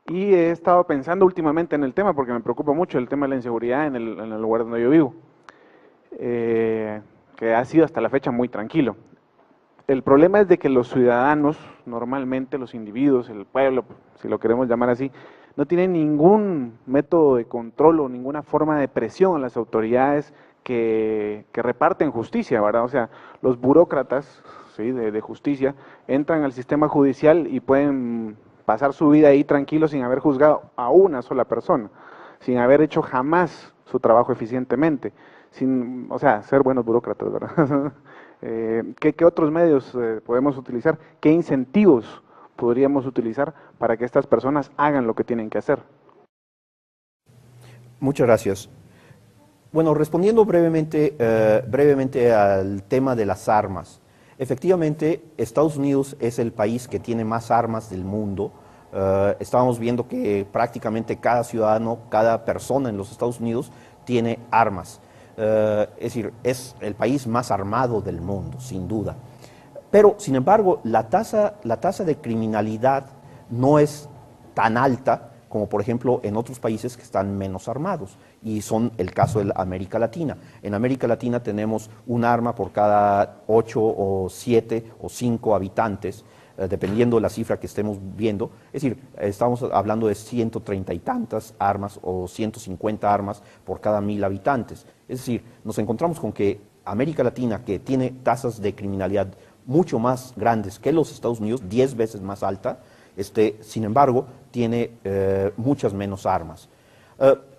Y he estado pensando últimamente en el tema, porque me preocupa mucho el tema de la inseguridad en el lugar donde yo vivo, que ha sido hasta la fecha muy tranquilo. El problema es de que los ciudadanos, normalmente los individuos, el pueblo, si lo queremos llamar así, no tienen ningún método de control o ninguna forma de presión a las autoridades que reparten justicia, ¿verdad? O sea, los burócratas, ¿sí?, de justicia entran al sistema judicial y pueden pasar su vida ahí tranquilos sin haber juzgado a una sola persona, sin haber hecho jamás su trabajo eficientemente, o sea, ser buenos burócratas, ¿verdad? ¿Qué otros medios podemos utilizar? ¿Qué incentivos podríamos utilizar para que estas personas hagan lo que tienen que hacer? Muchas gracias. Bueno, respondiendo brevemente al tema de las armas. Efectivamente, Estados Unidos es el país que tiene más armas del mundo. Estábamos viendo que prácticamente cada ciudadano, cada persona en los Estados Unidos tiene armas. Es decir, es el país más armado del mundo, sin duda. Pero, sin embargo, la tasa de criminalidad no es tan alta como, por ejemplo, en otros países que están menos armados, y son el caso de América Latina. En América Latina tenemos un arma por cada 8 o 7 o 5 habitantes, dependiendo de la cifra que estemos viendo. Es decir, estamos hablando de 130 y tantas armas o 150 armas por cada 1000 habitantes. Es decir, nos encontramos con que América Latina, que tiene tasas de criminalidad mucho más grandes que los Estados Unidos, 10 veces más alta, sin embargo, tiene muchas menos armas.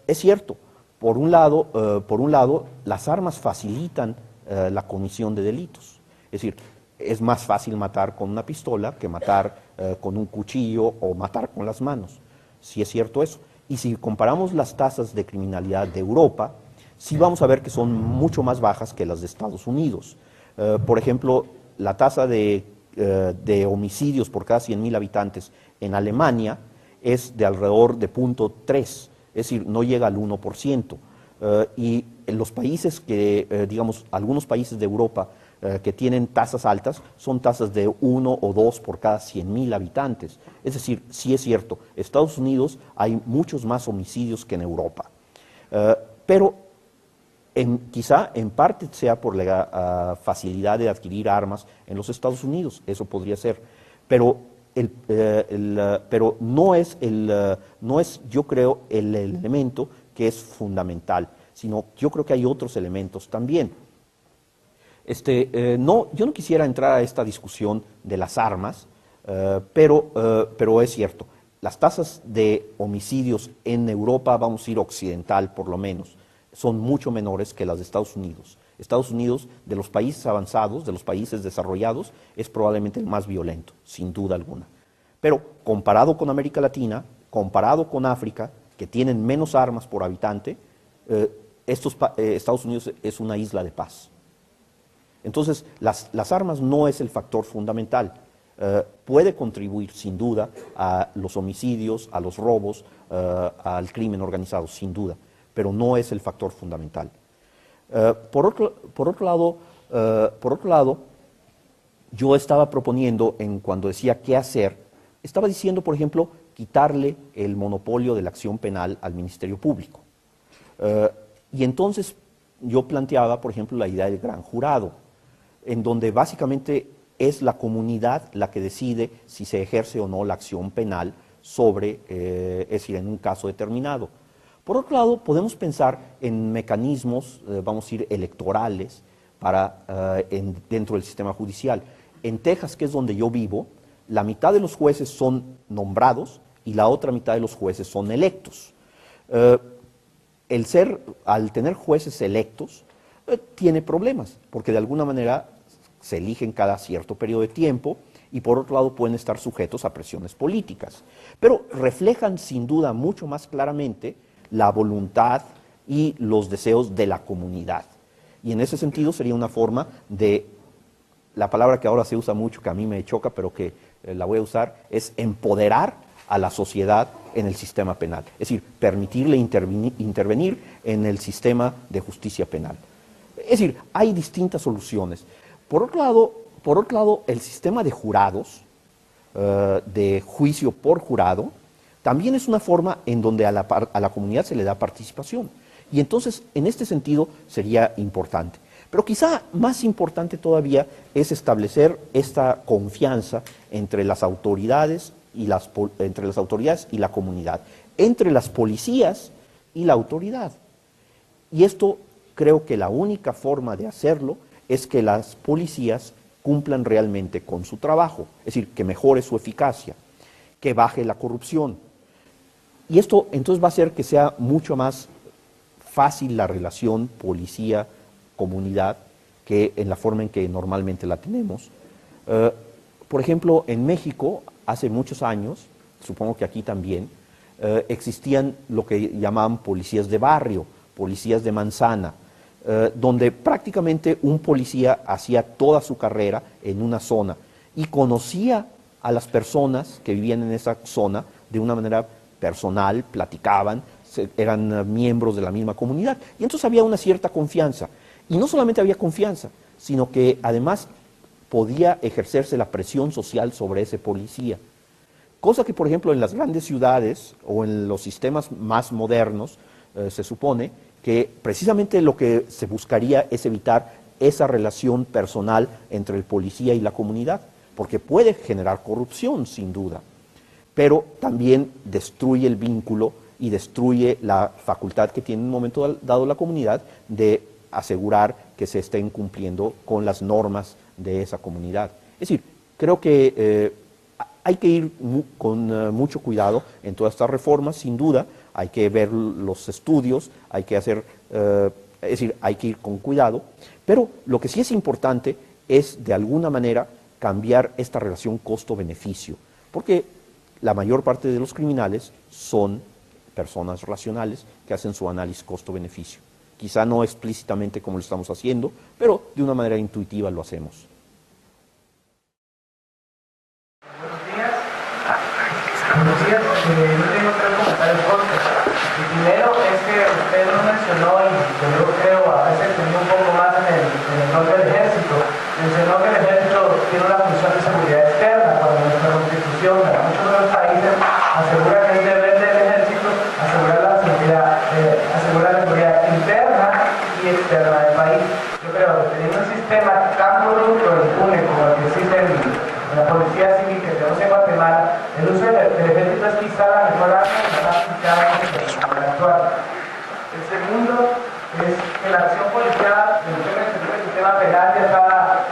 Es cierto, por un lado, las armas facilitan la comisión de delitos. Es decir, es más fácil matar con una pistola que matar con un cuchillo o matar con las manos. Sí es cierto eso. Y si comparamos las tasas de criminalidad de Europa, sí vamos a ver que son mucho más bajas que las de Estados Unidos. Por ejemplo, la tasa de homicidios por cada 100.000 habitantes en Alemania es de alrededor de 0.3, es decir, no llega al 1%. Y en los países que, digamos, algunos países de Europa que tienen tasas altas, son tasas de 1 o 2 por cada 100.000 habitantes. Es decir, sí es cierto, en Estados Unidos hay muchos más homicidios que en Europa. Pero quizá en parte sea por la facilidad de adquirir armas en los Estados Unidos, eso podría ser. Pero, pero no es, yo creo, el elemento que es fundamental, sino yo creo que hay otros elementos también. No, yo no quisiera entrar a esta discusión de las armas, pero es cierto, las tasas de homicidios en Europa, vamos a ir occidental por lo menos, son mucho menores que las de Estados Unidos. Estados Unidos, de los países avanzados, de los países desarrollados, es probablemente el más violento, sin duda alguna. Pero comparado con América Latina, comparado con África, que tienen menos armas por habitante, Estados Unidos es una isla de paz. Entonces, las armas no es el factor fundamental. Puede contribuir, sin duda, a los homicidios, a los robos, al crimen organizado, sin duda, pero no es el factor fundamental. Por otro lado, yo estaba proponiendo, cuando decía qué hacer, estaba diciendo, por ejemplo, quitarle el monopolio de la acción penal al Ministerio Público. Y entonces yo planteaba, por ejemplo, la idea del gran jurado, en donde básicamente es la comunidad la que decide si se ejerce o no la acción penal sobre, es decir, en un caso determinado. Por otro lado, podemos pensar en mecanismos, vamos a decir, electorales dentro del sistema judicial. En Texas, que es donde yo vivo, la mitad de los jueces son nombrados y la otra mitad de los jueces son electos. Al tener jueces electos, tiene problemas, porque de alguna manera se eligen cada cierto periodo de tiempo y por otro lado pueden estar sujetos a presiones políticas. Pero reflejan sin duda mucho más claramente la voluntad y los deseos de la comunidad. Y en ese sentido sería una forma de, la palabra que ahora se usa mucho, que a mí me choca, pero que la voy a usar, es empoderar a la sociedad en el sistema penal. Es decir, permitirle intervenir en el sistema de justicia penal. Es decir, hay distintas soluciones. Por otro lado, el sistema de jurados, de juicio por jurado, también es una forma en donde a la comunidad se le da participación. Y entonces, en este sentido, sería importante. Pero quizá más importante todavía es establecer esta confianza entre las autoridades y la comunidad, entre las policías y la autoridad. Y esto creo que la única forma de hacerlo es que las policías cumplan realmente con su trabajo, es decir, que mejore su eficacia, que baje la corrupción. Y esto entonces va a hacer que sea mucho más fácil la relación policía-comunidad que en la forma en que normalmente la tenemos. Por ejemplo, en México, hace muchos años, supongo que aquí también, existían lo que llamaban policías de barrio, policías de manzana, donde prácticamente un policía hacía toda su carrera en una zona y conocía a las personas que vivían en esa zona de una manera personal, platicaban, eran miembros de la misma comunidad. Y entonces había una cierta confianza. Y no solamente había confianza, sino que además podía ejercerse la presión social sobre ese policía. Cosa que, por ejemplo, en las grandes ciudades o en los sistemas más modernos, se supone que precisamente lo que se buscaría es evitar esa relación personal entre el policía y la comunidad, porque puede generar corrupción, sin duda, pero también destruye el vínculo y destruye la facultad que tiene en un momento dado la comunidad de asegurar que se estén cumpliendo con las normas de esa comunidad. Es decir, creo que hay que ir con mucho cuidado en todas estas reformas, sin duda. Hay que ver los estudios, hay que hacer, es decir, hay que ir con cuidado, pero lo que sí es importante es, de alguna manera, cambiar esta relación costo-beneficio, porque la mayor parte de los criminales son personas racionales que hacen su análisis costo-beneficio. Quizá no explícitamente como lo estamos haciendo, pero de una manera intuitiva lo hacemos. Buenos días, yo tengo tres comentarios cortos. El primero es que usted nos mencionó, y yo creo a veces tenía un poco más en el rol del ejército, mencionó que el ejército tiene una función de seguridad externa, cuando nuestra constitución en muchos de los países asegura que es deber del ejército asegurar la seguridad interna y externa del país. Yo creo que teniendo un sistema tan corrupto e impune como el que existe en la policía civil que tenemos en Guatemala, el uso del ejército es quizá la mejor arma que nos ha aplicado en el actual. El segundo es que la acción policial, el sistema penal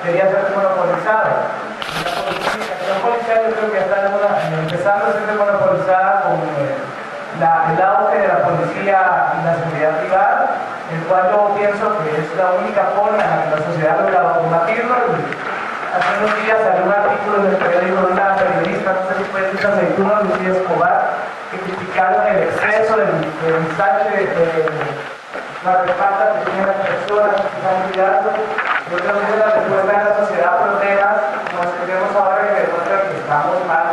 debería ser monopolizado. La acción policial yo creo que está empezando a ser monopolizada con el auge de la policía y la seguridad privada, el cual yo pienso que es la única forma en la que la sociedad ha logrado combatirlo. Hace unos días salió un artículo en el periódico de una periodista, no sé si fue Luisa Aceituno, Lucía Escobar, que criticaron el exceso del mensaje de las espaldas que tienen las personas que están cuidando. Yo creo que la respuesta de la sociedad fronteras nos tenemos ahora que demuestra que estamos mal.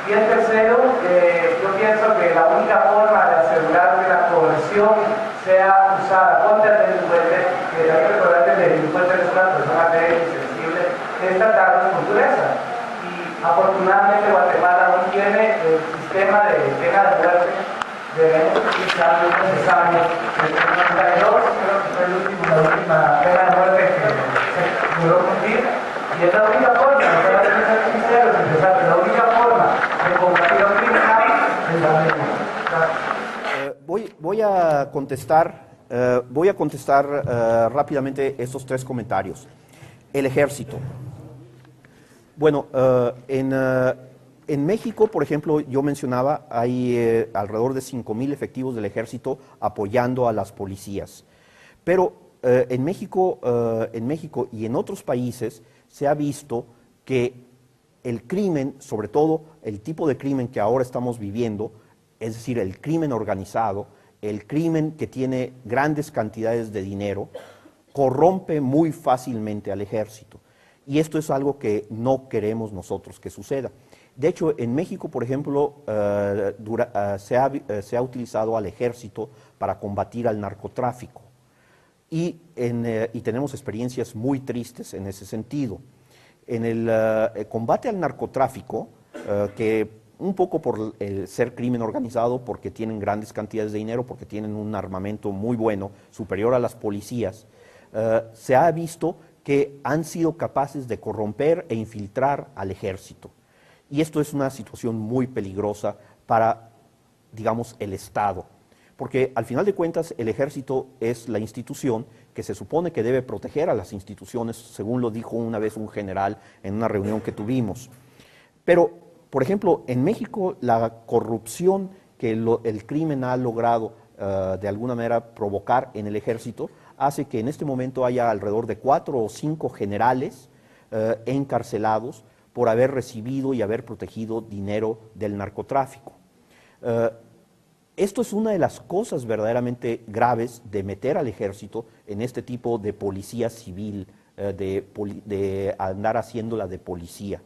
Y el tercero, yo pienso que la única forma de asegurar que la coerción sea usada contra el delincuente, que hay que recordar que el delincuente es una persona débil y sensible, es tratarlos con dureza. Y afortunadamente Guatemala no tiene el sistema de pena de muerte. Debemos utilizar lo necesario. En el 92 creo que fue la última pena de muerte que se logró cumplir. Y es la única forma, no voy a ser sinceros, la única forma de combatir a un criminal es la ley. Voy a contestar rápidamente estos tres comentarios. El ejército. Bueno, en México, por ejemplo, yo mencionaba, hay alrededor de 5,000 efectivos del ejército apoyando a las policías. Pero en México y en otros países se ha visto que el crimen, sobre todo el tipo de crimen que ahora estamos viviendo, es decir, el crimen organizado, el crimen que tiene grandes cantidades de dinero, corrompe muy fácilmente al ejército. Y esto es algo que no queremos nosotros que suceda. De hecho, en México, por ejemplo, se ha utilizado al ejército para combatir al narcotráfico. Y tenemos experiencias muy tristes en ese sentido. En el combate al narcotráfico, que un poco por ser crimen organizado, porque tienen grandes cantidades de dinero, porque tienen un armamento muy bueno, superior a las policías, se ha visto que han sido capaces de corromper e infiltrar al ejército. Y esto es una situación muy peligrosa para, digamos, el Estado. Porque al final de cuentas el ejército es la institución que se supone que debe proteger a las instituciones, según lo dijo una vez un general en una reunión que tuvimos. Pero, por ejemplo, en México la corrupción que el crimen ha logrado de alguna manera provocar en el ejército hace que en este momento haya alrededor de 4 o 5 generales encarcelados por haber recibido y haber protegido dinero del narcotráfico. Esto es una de las cosas verdaderamente graves de meter al ejército en este tipo de policía civil, de andar haciéndola de policía.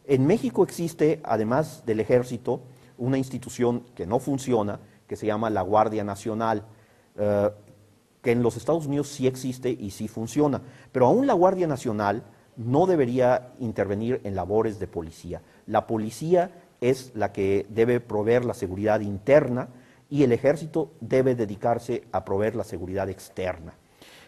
En México existe, además del ejército, una institución que no funciona, que se llama la Guardia Nacional, que en los Estados Unidos sí existe y sí funciona, pero aún la Guardia Nacional no debería intervenir en labores de policía. La policía es la que debe proveer la seguridad interna y el ejército debe dedicarse a proveer la seguridad externa.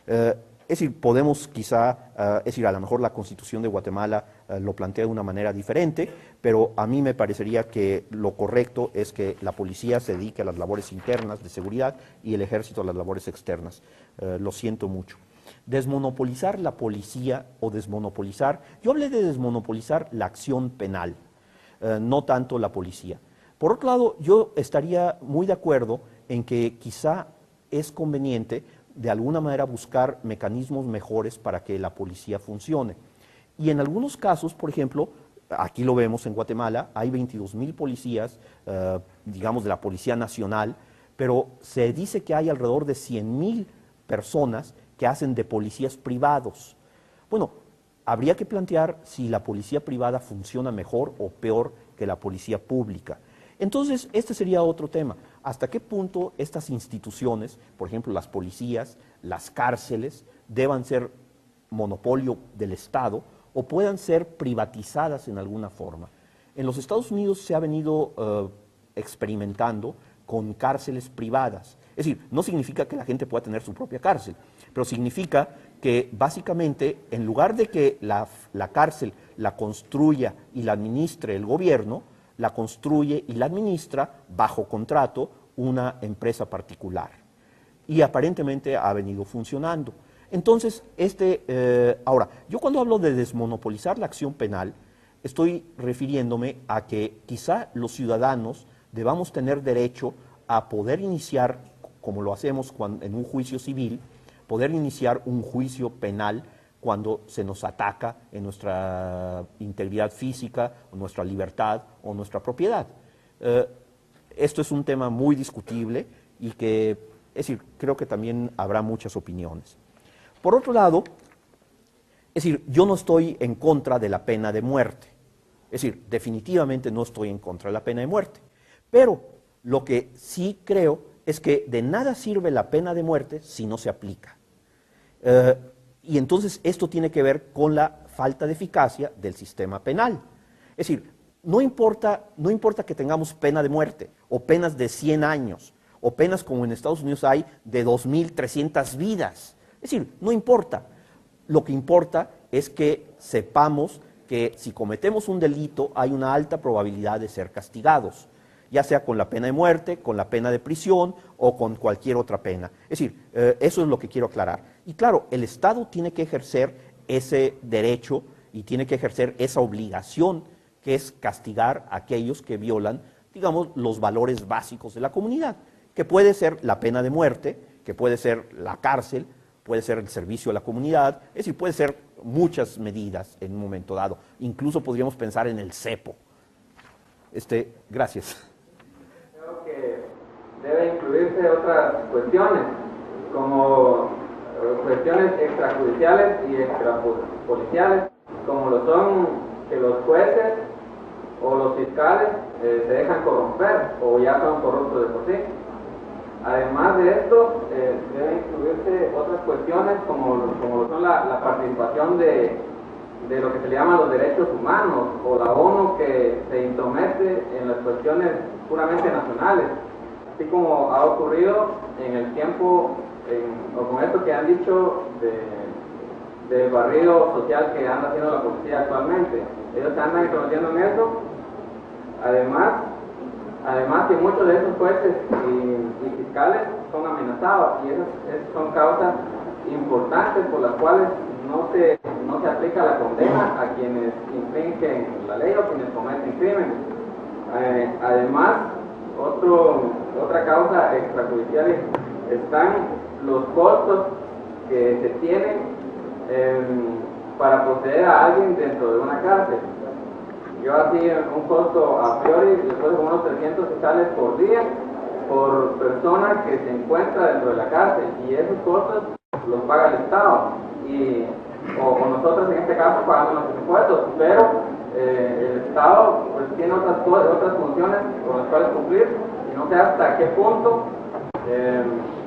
Es decir, podemos quizá, es decir, a lo mejor la Constitución de Guatemala lo plantea de una manera diferente, pero a mí me parecería que lo correcto es que la policía se dedique a las labores internas de seguridad y el ejército a las labores externas. Lo siento mucho. Desmonopolizar la policía o desmonopolizar, yo hablé de desmonopolizar la acción penal, no tanto la policía. Por otro lado, yo estaría muy de acuerdo en que quizá es conveniente de alguna manera buscar mecanismos mejores para que la policía funcione. Y en algunos casos, por ejemplo, aquí lo vemos en Guatemala, hay 22,000 policías, digamos de la Policía Nacional, pero se dice que hay alrededor de 100,000 personas que hacen de policías privados. Bueno, habría que plantear si la policía privada funciona mejor o peor que la policía pública. Entonces, este sería otro tema. ¿Hasta qué punto estas instituciones, por ejemplo, las policías, las cárceles, deban ser monopolio del Estado o puedan ser privatizadas en alguna forma? En los Estados Unidos se ha venido experimentando con cárceles privadas. Es decir, no significa que la gente pueda tener su propia cárcel, pero significa que básicamente en lugar de que la cárcel la construya y la administre el gobierno, la construye y la administra bajo contrato una empresa particular. Y aparentemente ha venido funcionando. Entonces, ahora, yo cuando hablo de desmonopolizar la acción penal, estoy refiriéndome a que quizá los ciudadanos debamos tener derecho a poder iniciar, como lo hacemos en un juicio civil, poder iniciar un juicio penal cuando se nos ataca en nuestra integridad física, o nuestra libertad o nuestra propiedad. Esto es un tema muy discutible y que, es decir, creo que también habrá muchas opiniones. Por otro lado, es decir, yo no estoy en contra de la pena de muerte. Es decir, definitivamente no estoy en contra de la pena de muerte. Pero lo que sí creo es que de nada sirve la pena de muerte si no se aplica. Y entonces esto tiene que ver con la falta de eficacia del sistema penal. Es decir, no importa que tengamos pena de muerte o penas de 100 años o penas como en Estados Unidos hay de 2.300 vidas. Es decir, no importa. Lo que importa es que sepamos que si cometemos un delito hay una alta probabilidad de ser castigados, ya sea con la pena de muerte, con la pena de prisión o con cualquier otra pena. Es decir, eso es lo que quiero aclarar. Y claro, el Estado tiene que ejercer ese derecho y tiene que ejercer esa obligación que es castigar a aquellos que violan, digamos, los valores básicos de la comunidad, que puede ser la pena de muerte, que puede ser la cárcel, puede ser el servicio a la comunidad, es decir, puede ser muchas medidas en un momento dado. Incluso podríamos pensar en el cepo. Gracias. Creo que debe incluirse otras cuestiones, como cuestiones extrajudiciales y extrapoliciales, como lo son que los jueces o los fiscales se dejan corromper o ya son corruptos de por sí. Además de esto, deben incluirse otras cuestiones como lo son la participación de lo que se le llaman los derechos humanos, o la ONU que se intromete en las cuestiones puramente nacionales, así como ha ocurrido en el tiempo, o con esto que han dicho del barrido social que anda haciendo la policía actualmente. Ellos se andan intrometiendo en eso. Además que muchos de esos jueces y fiscales son amenazados, y esas son causas importantes por las cuales no se aplica la condena a quienes infringen la ley o quienes cometen crímenes. Además, otra causa extrajudicial están los costos que se tienen para proceder a alguien dentro de una cárcel. Yo hacía un costo a priori, después de unos 300 fiscales por día por persona que se encuentra dentro de la cárcel, y esos costos los paga el Estado, o nosotros en este caso pagamos los impuestos, pero el Estado pues tiene otras funciones con las cuales cumplir, y no sé hasta qué punto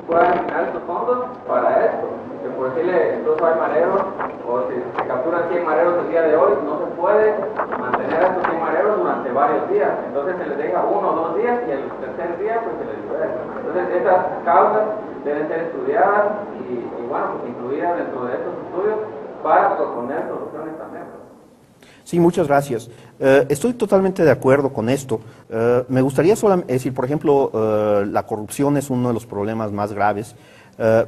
puedan destinar estos fondos para esto. Que por decirle, incluso hay mareros, o si se capturan 100 mareros el día de hoy, no se puede mantener a estos 100 mareros durante varios días. Entonces se les deja 1 o 2 días y el tercer día pues se les libera. Entonces esas causas deben ser estudiadas y bueno, pues incluidas dentro de estos estudios para proponer soluciones también. Sí, muchas gracias. Estoy totalmente de acuerdo con esto. Me gustaría solamente decir, por ejemplo, la corrupción es uno de los problemas más graves,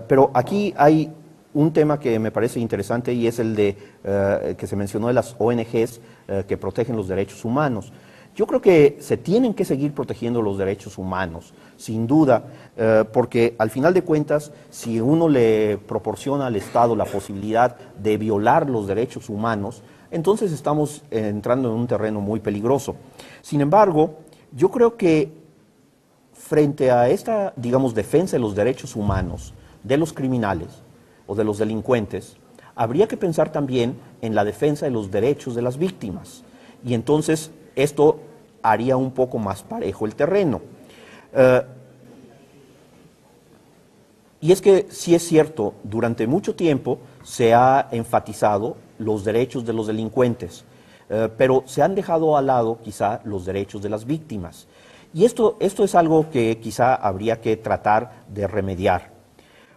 pero aquí hay un tema que me parece interesante, y es el que se mencionó de las ONGs que protegen los derechos humanos. Yo creo que se tienen que seguir protegiendo los derechos humanos, sin duda, porque al final de cuentas, si uno le proporciona al Estado la posibilidad de violar los derechos humanos, entonces estamos entrando en un terreno muy peligroso. Sin embargo, yo creo que frente a esta, digamos, defensa de los derechos humanos de los criminales o de los delincuentes, habría que pensar también en la defensa de los derechos de las víctimas. Y entonces esto haría un poco más parejo el terreno. Y es que sí es cierto, durante mucho tiempo se ha enfatizado los derechos de los delincuentes, pero se han dejado al lado quizá los derechos de las víctimas. Y esto es algo que quizá habría que tratar de remediar.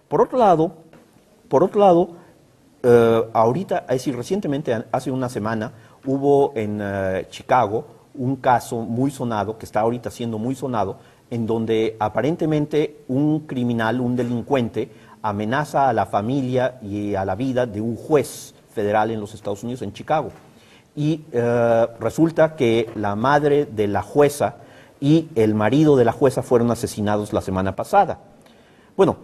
Por otro lado, ahorita, es decir, recientemente, hace una semana, hubo en Chicago un caso muy sonado, que está ahorita siendo muy sonado, en donde aparentemente un criminal, un delincuente, amenaza a la familia y a la vida de un juez federal en los Estados Unidos, en Chicago. Y resulta que la madre de la jueza y el marido de la jueza fueron asesinados la semana pasada. Bueno,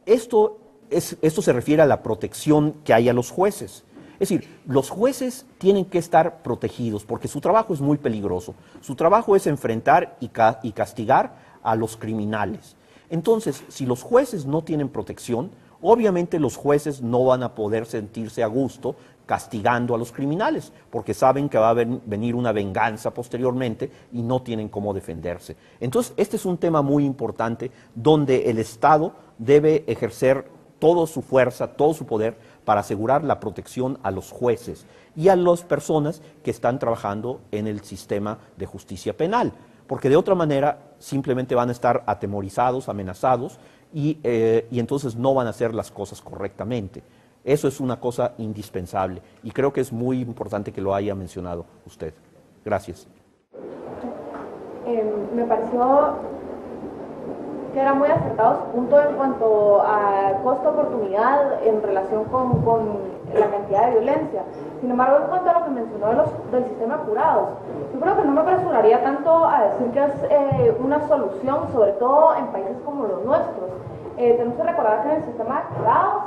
esto se refiere a la protección que hay a los jueces. Es decir, los jueces tienen que estar protegidos porque su trabajo es muy peligroso. Su trabajo es enfrentar y castigar a los criminales. Entonces, si los jueces no tienen protección, obviamente los jueces no van a poder sentirse a gusto castigando a los criminales, porque saben que va a venir una venganza posteriormente y no tienen cómo defenderse. Entonces, este es un tema muy importante donde el Estado debe ejercer toda su fuerza, todo su poder para asegurar la protección a los jueces y a las personas que están trabajando en el sistema de justicia penal, porque de otra manera simplemente van a estar atemorizados, amenazados y entonces no van a hacer las cosas correctamente. Eso es una cosa indispensable y creo que es muy importante que lo haya mencionado usted. Gracias. Me pareció que era muy acertado su punto en cuanto a costo-oportunidad en relación con la cantidad de violencia. Sin embargo, en cuanto a lo que mencionó del sistema de jurados, yo creo que no me apresuraría tanto a decir que es una solución, sobre todo en países como los nuestros. Tenemos que recordar que en el sistema de jurados,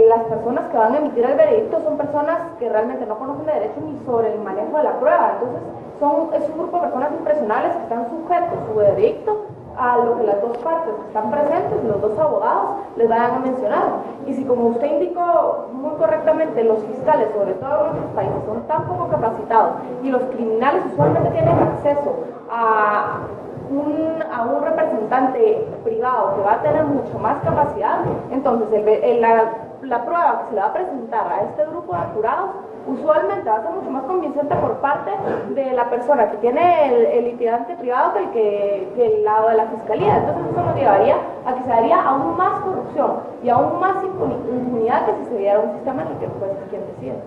las personas que van a emitir el veredicto son personas que realmente no conocen de derecho ni sobre el manejo de la prueba. Entonces, es un grupo de personas impresionales que están sujetos su veredicto a lo que las dos partes que están presentes, los dos abogados, les vayan a mencionar. Y si, como usted indicó muy correctamente, los fiscales, sobre todo en nuestros países, son tan poco capacitados y los criminales usualmente tienen acceso a un representante privado que va a tener mucho más capacidad, entonces la prueba que se le va a presentar a este grupo de jurados usualmente va a ser mucho más convincente por parte de la persona que tiene el litigante privado que el lado de la fiscalía. Entonces eso nos llevaría a que se daría aún más corrupción y aún más impunidad que si se diera un sistema en el que el juez es quien decide.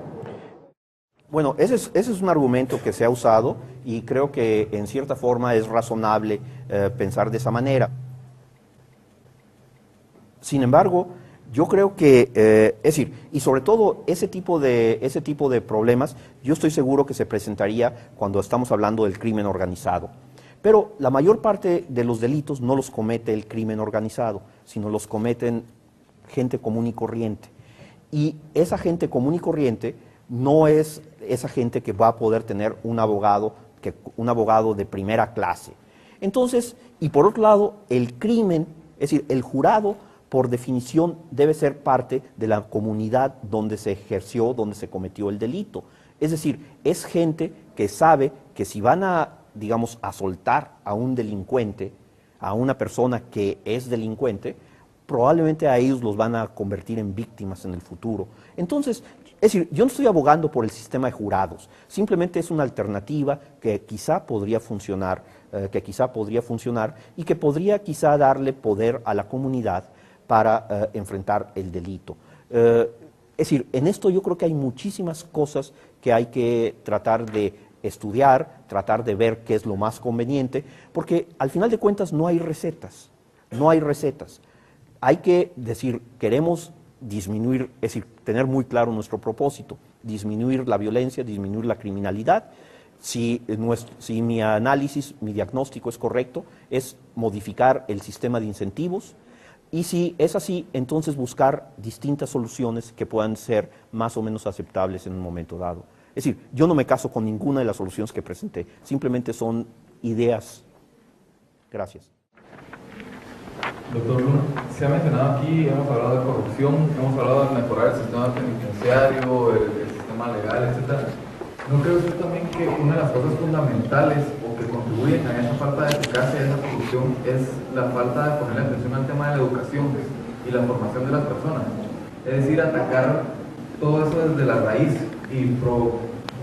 Bueno, ese es un argumento que se ha usado y creo que en cierta forma es razonable pensar de esa manera. Sin embargo, yo creo que, es decir, y sobre todo ese tipo de problemas, yo estoy seguro que se presentaría cuando estamos hablando del crimen organizado. Pero la mayor parte de los delitos no los comete el crimen organizado, sino los cometen gente común y corriente. Y esa gente común y corriente no es esa gente que va a poder tener un abogado de primera clase. Entonces, y por otro lado, el crimen, es decir, el jurado, por definición, debe ser parte de la comunidad donde se ejerció, donde se cometió el delito. Es decir, es gente que sabe que si van a, digamos, a soltar a un delincuente, a una persona que es delincuente, probablemente a ellos los van a convertir en víctimas en el futuro. Entonces, es decir, yo no estoy abogando por el sistema de jurados, simplemente es una alternativa que quizá podría funcionar, y que podría quizá darle poder a la comunidad para enfrentar el delito. Es decir, en esto yo creo que hay muchísimas cosas que hay que tratar de estudiar, tratar de ver qué es lo más conveniente, porque al final de cuentas no hay recetas, Hay que decir, queremos disminuir, es decir, tener muy claro nuestro propósito, disminuir la violencia, disminuir la criminalidad. Si mi análisis, mi diagnóstico es correcto, es modificar el sistema de incentivos, y si es así, entonces buscar distintas soluciones que puedan ser más o menos aceptables en un momento dado. Es decir, yo no me caso con ninguna de las soluciones que presenté, simplemente son ideas. Gracias. Doctor Luna, se ha mencionado aquí, hemos hablado de corrupción, hemos hablado de mejorar el sistema penitenciario, el sistema legal, etc. ¿No cree usted también que una de las cosas fundamentales o que contribuyen a esa falta de eficacia, a esa corrupción, es la falta de ponerle atención al tema de la educación y la formación de las personas. Es decir, atacar todo eso desde la raíz y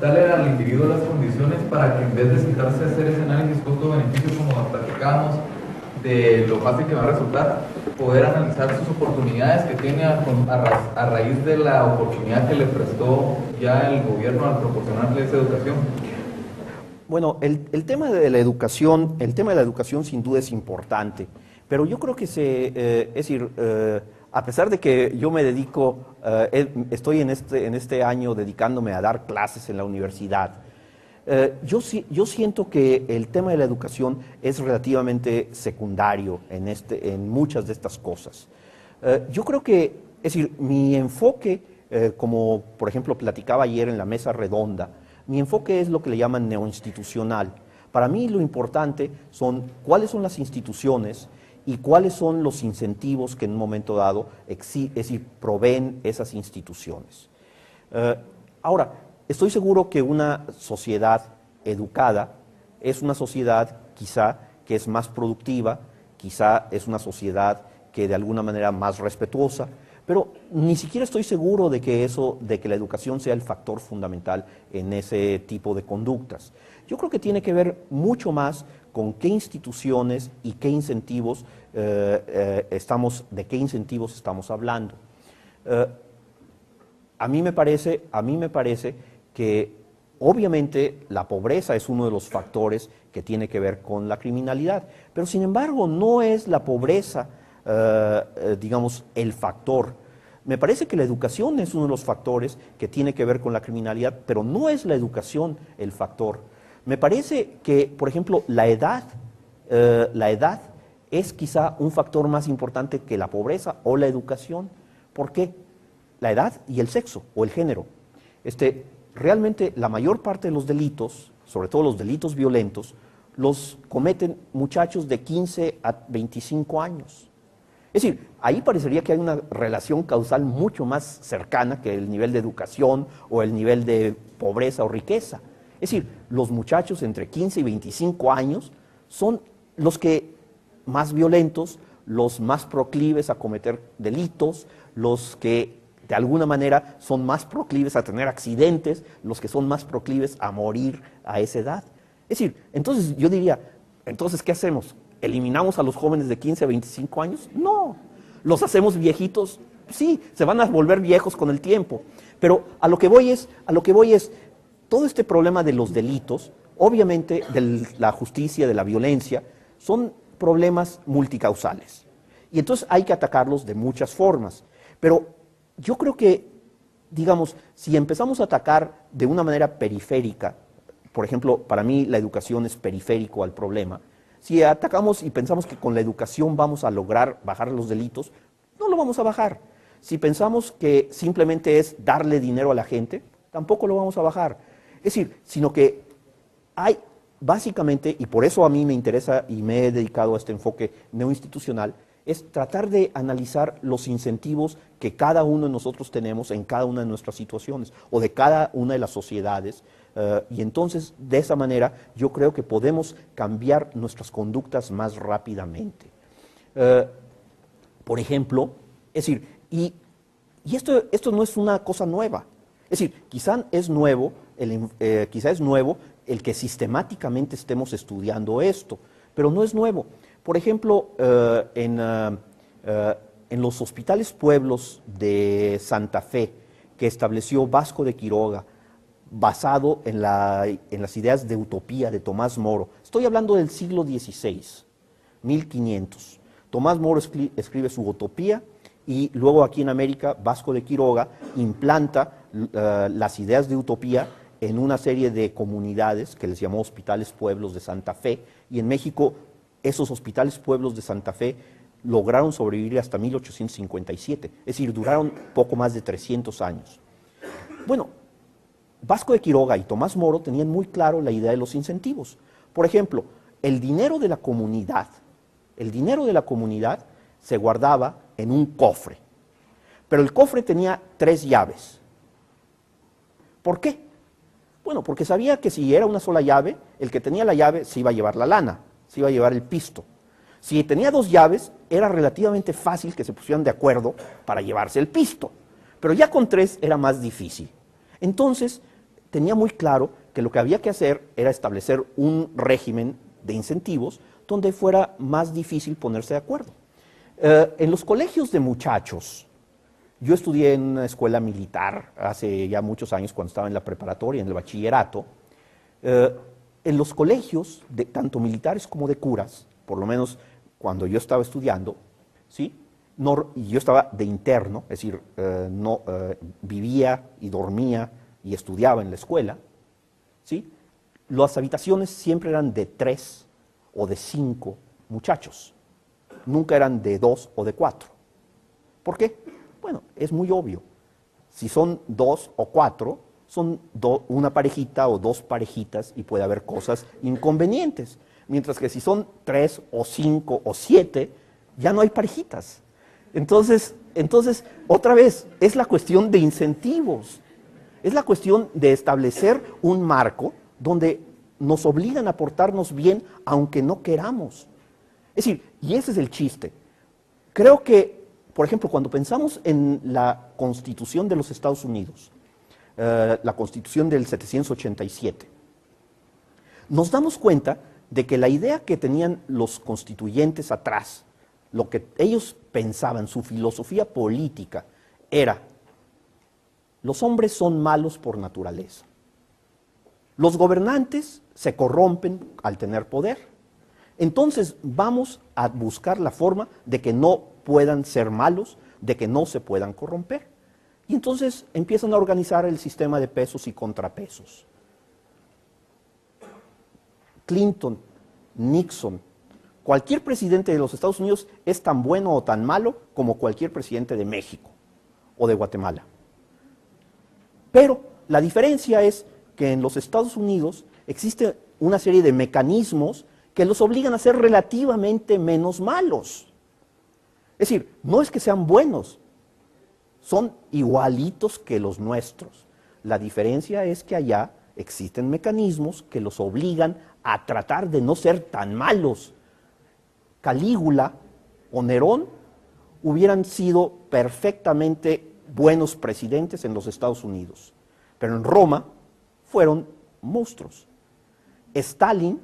darle al individuo las condiciones para que en vez de sentarse a hacer ese análisis costo-beneficio como platicábamos, de lo fácil que va a resultar, poder analizar sus oportunidades que tiene a raíz de la oportunidad que le prestó ya el gobierno al proporcionarle esa educación. Bueno, el tema de la educación sin duda es importante, pero yo creo que es decir, a pesar de que yo me dedico, estoy en este año dedicándome a dar clases en la universidad, yo siento que el tema de la educación es relativamente secundario en muchas de estas cosas. Yo creo que, es decir, mi enfoque, como por ejemplo platicaba ayer en la mesa redonda, mi enfoque es lo que le llaman neoinstitucional. Para mí lo importante son cuáles son las instituciones y cuáles son los incentivos que en un momento dado proveen esas instituciones. Ahora, estoy seguro que una sociedad educada es una sociedad quizá que es más productiva, quizá es una sociedad que de alguna manera más respetuosa, pero ni siquiera estoy seguro de que la educación sea el factor fundamental en ese tipo de conductas. Yo creo que tiene que ver mucho más con qué instituciones y qué incentivos de qué incentivos estamos hablando. A mí me parece que obviamente la pobreza es uno de los factores que tiene que ver con la criminalidad, pero sin embargo no es la pobreza, digamos, el factor. Me parece que la educación es uno de los factores que tiene que ver con la criminalidad, pero no es la educación el factor. Me parece que, por ejemplo, la edad es quizá un factor más importante que la pobreza o la educación. ¿Por qué? La edad y el sexo o el género. Realmente la mayor parte de los delitos, sobre todo los delitos violentos, los cometen muchachos de 15 a 25 años. Es decir, ahí parecería que hay una relación causal mucho más cercana que el nivel de educación o el nivel de pobreza o riqueza. Es decir, los muchachos entre 15 y 25 años son los que más violentos, los más proclives a cometer delitos, los que de alguna manera son más proclives a tener accidentes, los que son más proclives a morir a esa edad. Es decir, entonces yo diría, entonces ¿qué hacemos? ¿Eliminamos a los jóvenes de 15 a 25 años? No. ¿Los hacemos viejitos? Sí, se van a volver viejos con el tiempo. Pero a lo que voy es, todo este problema de los delitos, obviamente de la justicia, de la violencia, son problemas multicausales. Y entonces hay que atacarlos de muchas formas. Pero yo creo que, digamos, si empezamos a atacar de una manera periférica, por ejemplo, para mí la educación es periférico al problema, si atacamos y pensamos que con la educación vamos a lograr bajar los delitos, no lo vamos a bajar. Si pensamos que simplemente es darle dinero a la gente, tampoco lo vamos a bajar. Es decir, sino que hay básicamente, y por eso a mí me interesa y me he dedicado a este enfoque neoinstitucional, es tratar de analizar los incentivos que cada uno de nosotros tenemos en cada una de nuestras situaciones o de cada una de las sociedades, y entonces de esa manera yo creo que podemos cambiar nuestras conductas más rápidamente. Por ejemplo, es decir, y esto no es una cosa nueva, es decir, quizá es nuevo el que sistemáticamente estemos estudiando esto, pero no es nuevo. Por ejemplo, en los hospitales pueblos de Santa Fe, que estableció Vasco de Quiroga, basado en las ideas de utopía de Tomás Moro. Estoy hablando del siglo XVI, 1500. Tomás Moro escribe su utopía y luego aquí en América, Vasco de Quiroga implanta las ideas de utopía en una serie de comunidades que les llamó Hospitales Pueblos de Santa Fe, y en México esos Hospitales Pueblos de Santa Fe lograron sobrevivir hasta 1857, es decir, duraron poco más de 300 años. Bueno, Vasco de Quiroga y Tomás Moro tenían muy claro la idea de los incentivos. Por ejemplo, el dinero de la comunidad se guardaba en un cofre, pero el cofre tenía 3 llaves. ¿Por qué? Bueno, porque sabía que si era una sola llave, el que tenía la llave se iba a llevar la lana, se iba a llevar el pisto. Si tenía 2 llaves, era relativamente fácil que se pusieran de acuerdo para llevarse el pisto. Pero ya con 3 era más difícil. Entonces, tenía muy claro que lo que había que hacer era establecer un régimen de incentivos donde fuera más difícil ponerse de acuerdo. En los colegios de muchachos, yo estudié en una escuela militar hace ya muchos años cuando estaba en la preparatoria, en el bachillerato. En los colegios, tanto militares como de curas, por lo menos cuando yo estaba estudiando, ¿sí? Y yo estaba de interno, es decir, vivía y dormía y estudiaba en la escuela, ¿sí? Las habitaciones siempre eran de 3 o de 5 muchachos, nunca eran de 2 o de 4. ¿Por qué? Bueno, es muy obvio. Si son 2 o 4, son una parejita o 2 parejitas y puede haber cosas inconvenientes. Mientras que si son 3 o 5 o 7, ya no hay parejitas. Entonces, otra vez, es la cuestión de incentivos. Es la cuestión de establecer un marco donde nos obligan a portarnos bien aunque no queramos. Es decir, y ese es el chiste. Creo que, por ejemplo, cuando pensamos en la Constitución de los Estados Unidos, la Constitución del 787, nos damos cuenta de que la idea que tenían los constituyentes atrás, lo que ellos pensaban, su filosofía política, era: los hombres son malos por naturaleza. Los gobernantes se corrompen al tener poder. Entonces vamos a buscar la forma de que no puedan ser malos, de que no se puedan corromper. Y entonces empiezan a organizar el sistema de pesos y contrapesos. Clinton, Nixon, cualquier presidente de los Estados Unidos es tan bueno o tan malo como cualquier presidente de México o de Guatemala. Pero la diferencia es que en los Estados Unidos existe una serie de mecanismos que los obligan a ser relativamente menos malos. Es decir, no es que sean buenos, son igualitos que los nuestros. La diferencia es que allá existen mecanismos que los obligan a tratar de no ser tan malos. Calígula o Nerón hubieran sido perfectamente buenos presidentes en los Estados Unidos, pero en Roma fueron monstruos. Stalin,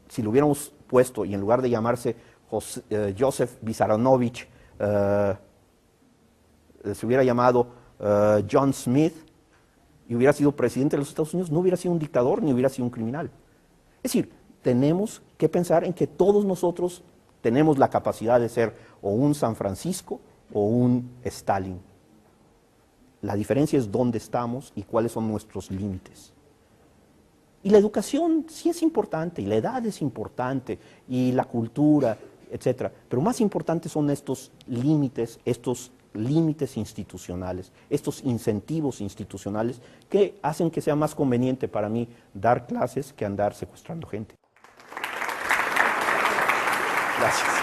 si lo hubiéramos puesto y en lugar de llamarse Joseph Vissarionovich, se hubiera llamado John Smith y hubiera sido presidente de los Estados Unidos, no hubiera sido un dictador ni hubiera sido un criminal. Es decir, tenemos que pensar en que todos nosotros tenemos la capacidad de ser o un San Francisco o un Stalin. La diferencia es dónde estamos y cuáles son nuestros límites. Y la educación sí es importante, y la edad es importante, y la cultura, etc. Pero más importantes son estos límites institucionales, estos incentivos institucionales que hacen que sea más conveniente para mí dar clases que andar secuestrando gente. Gracias.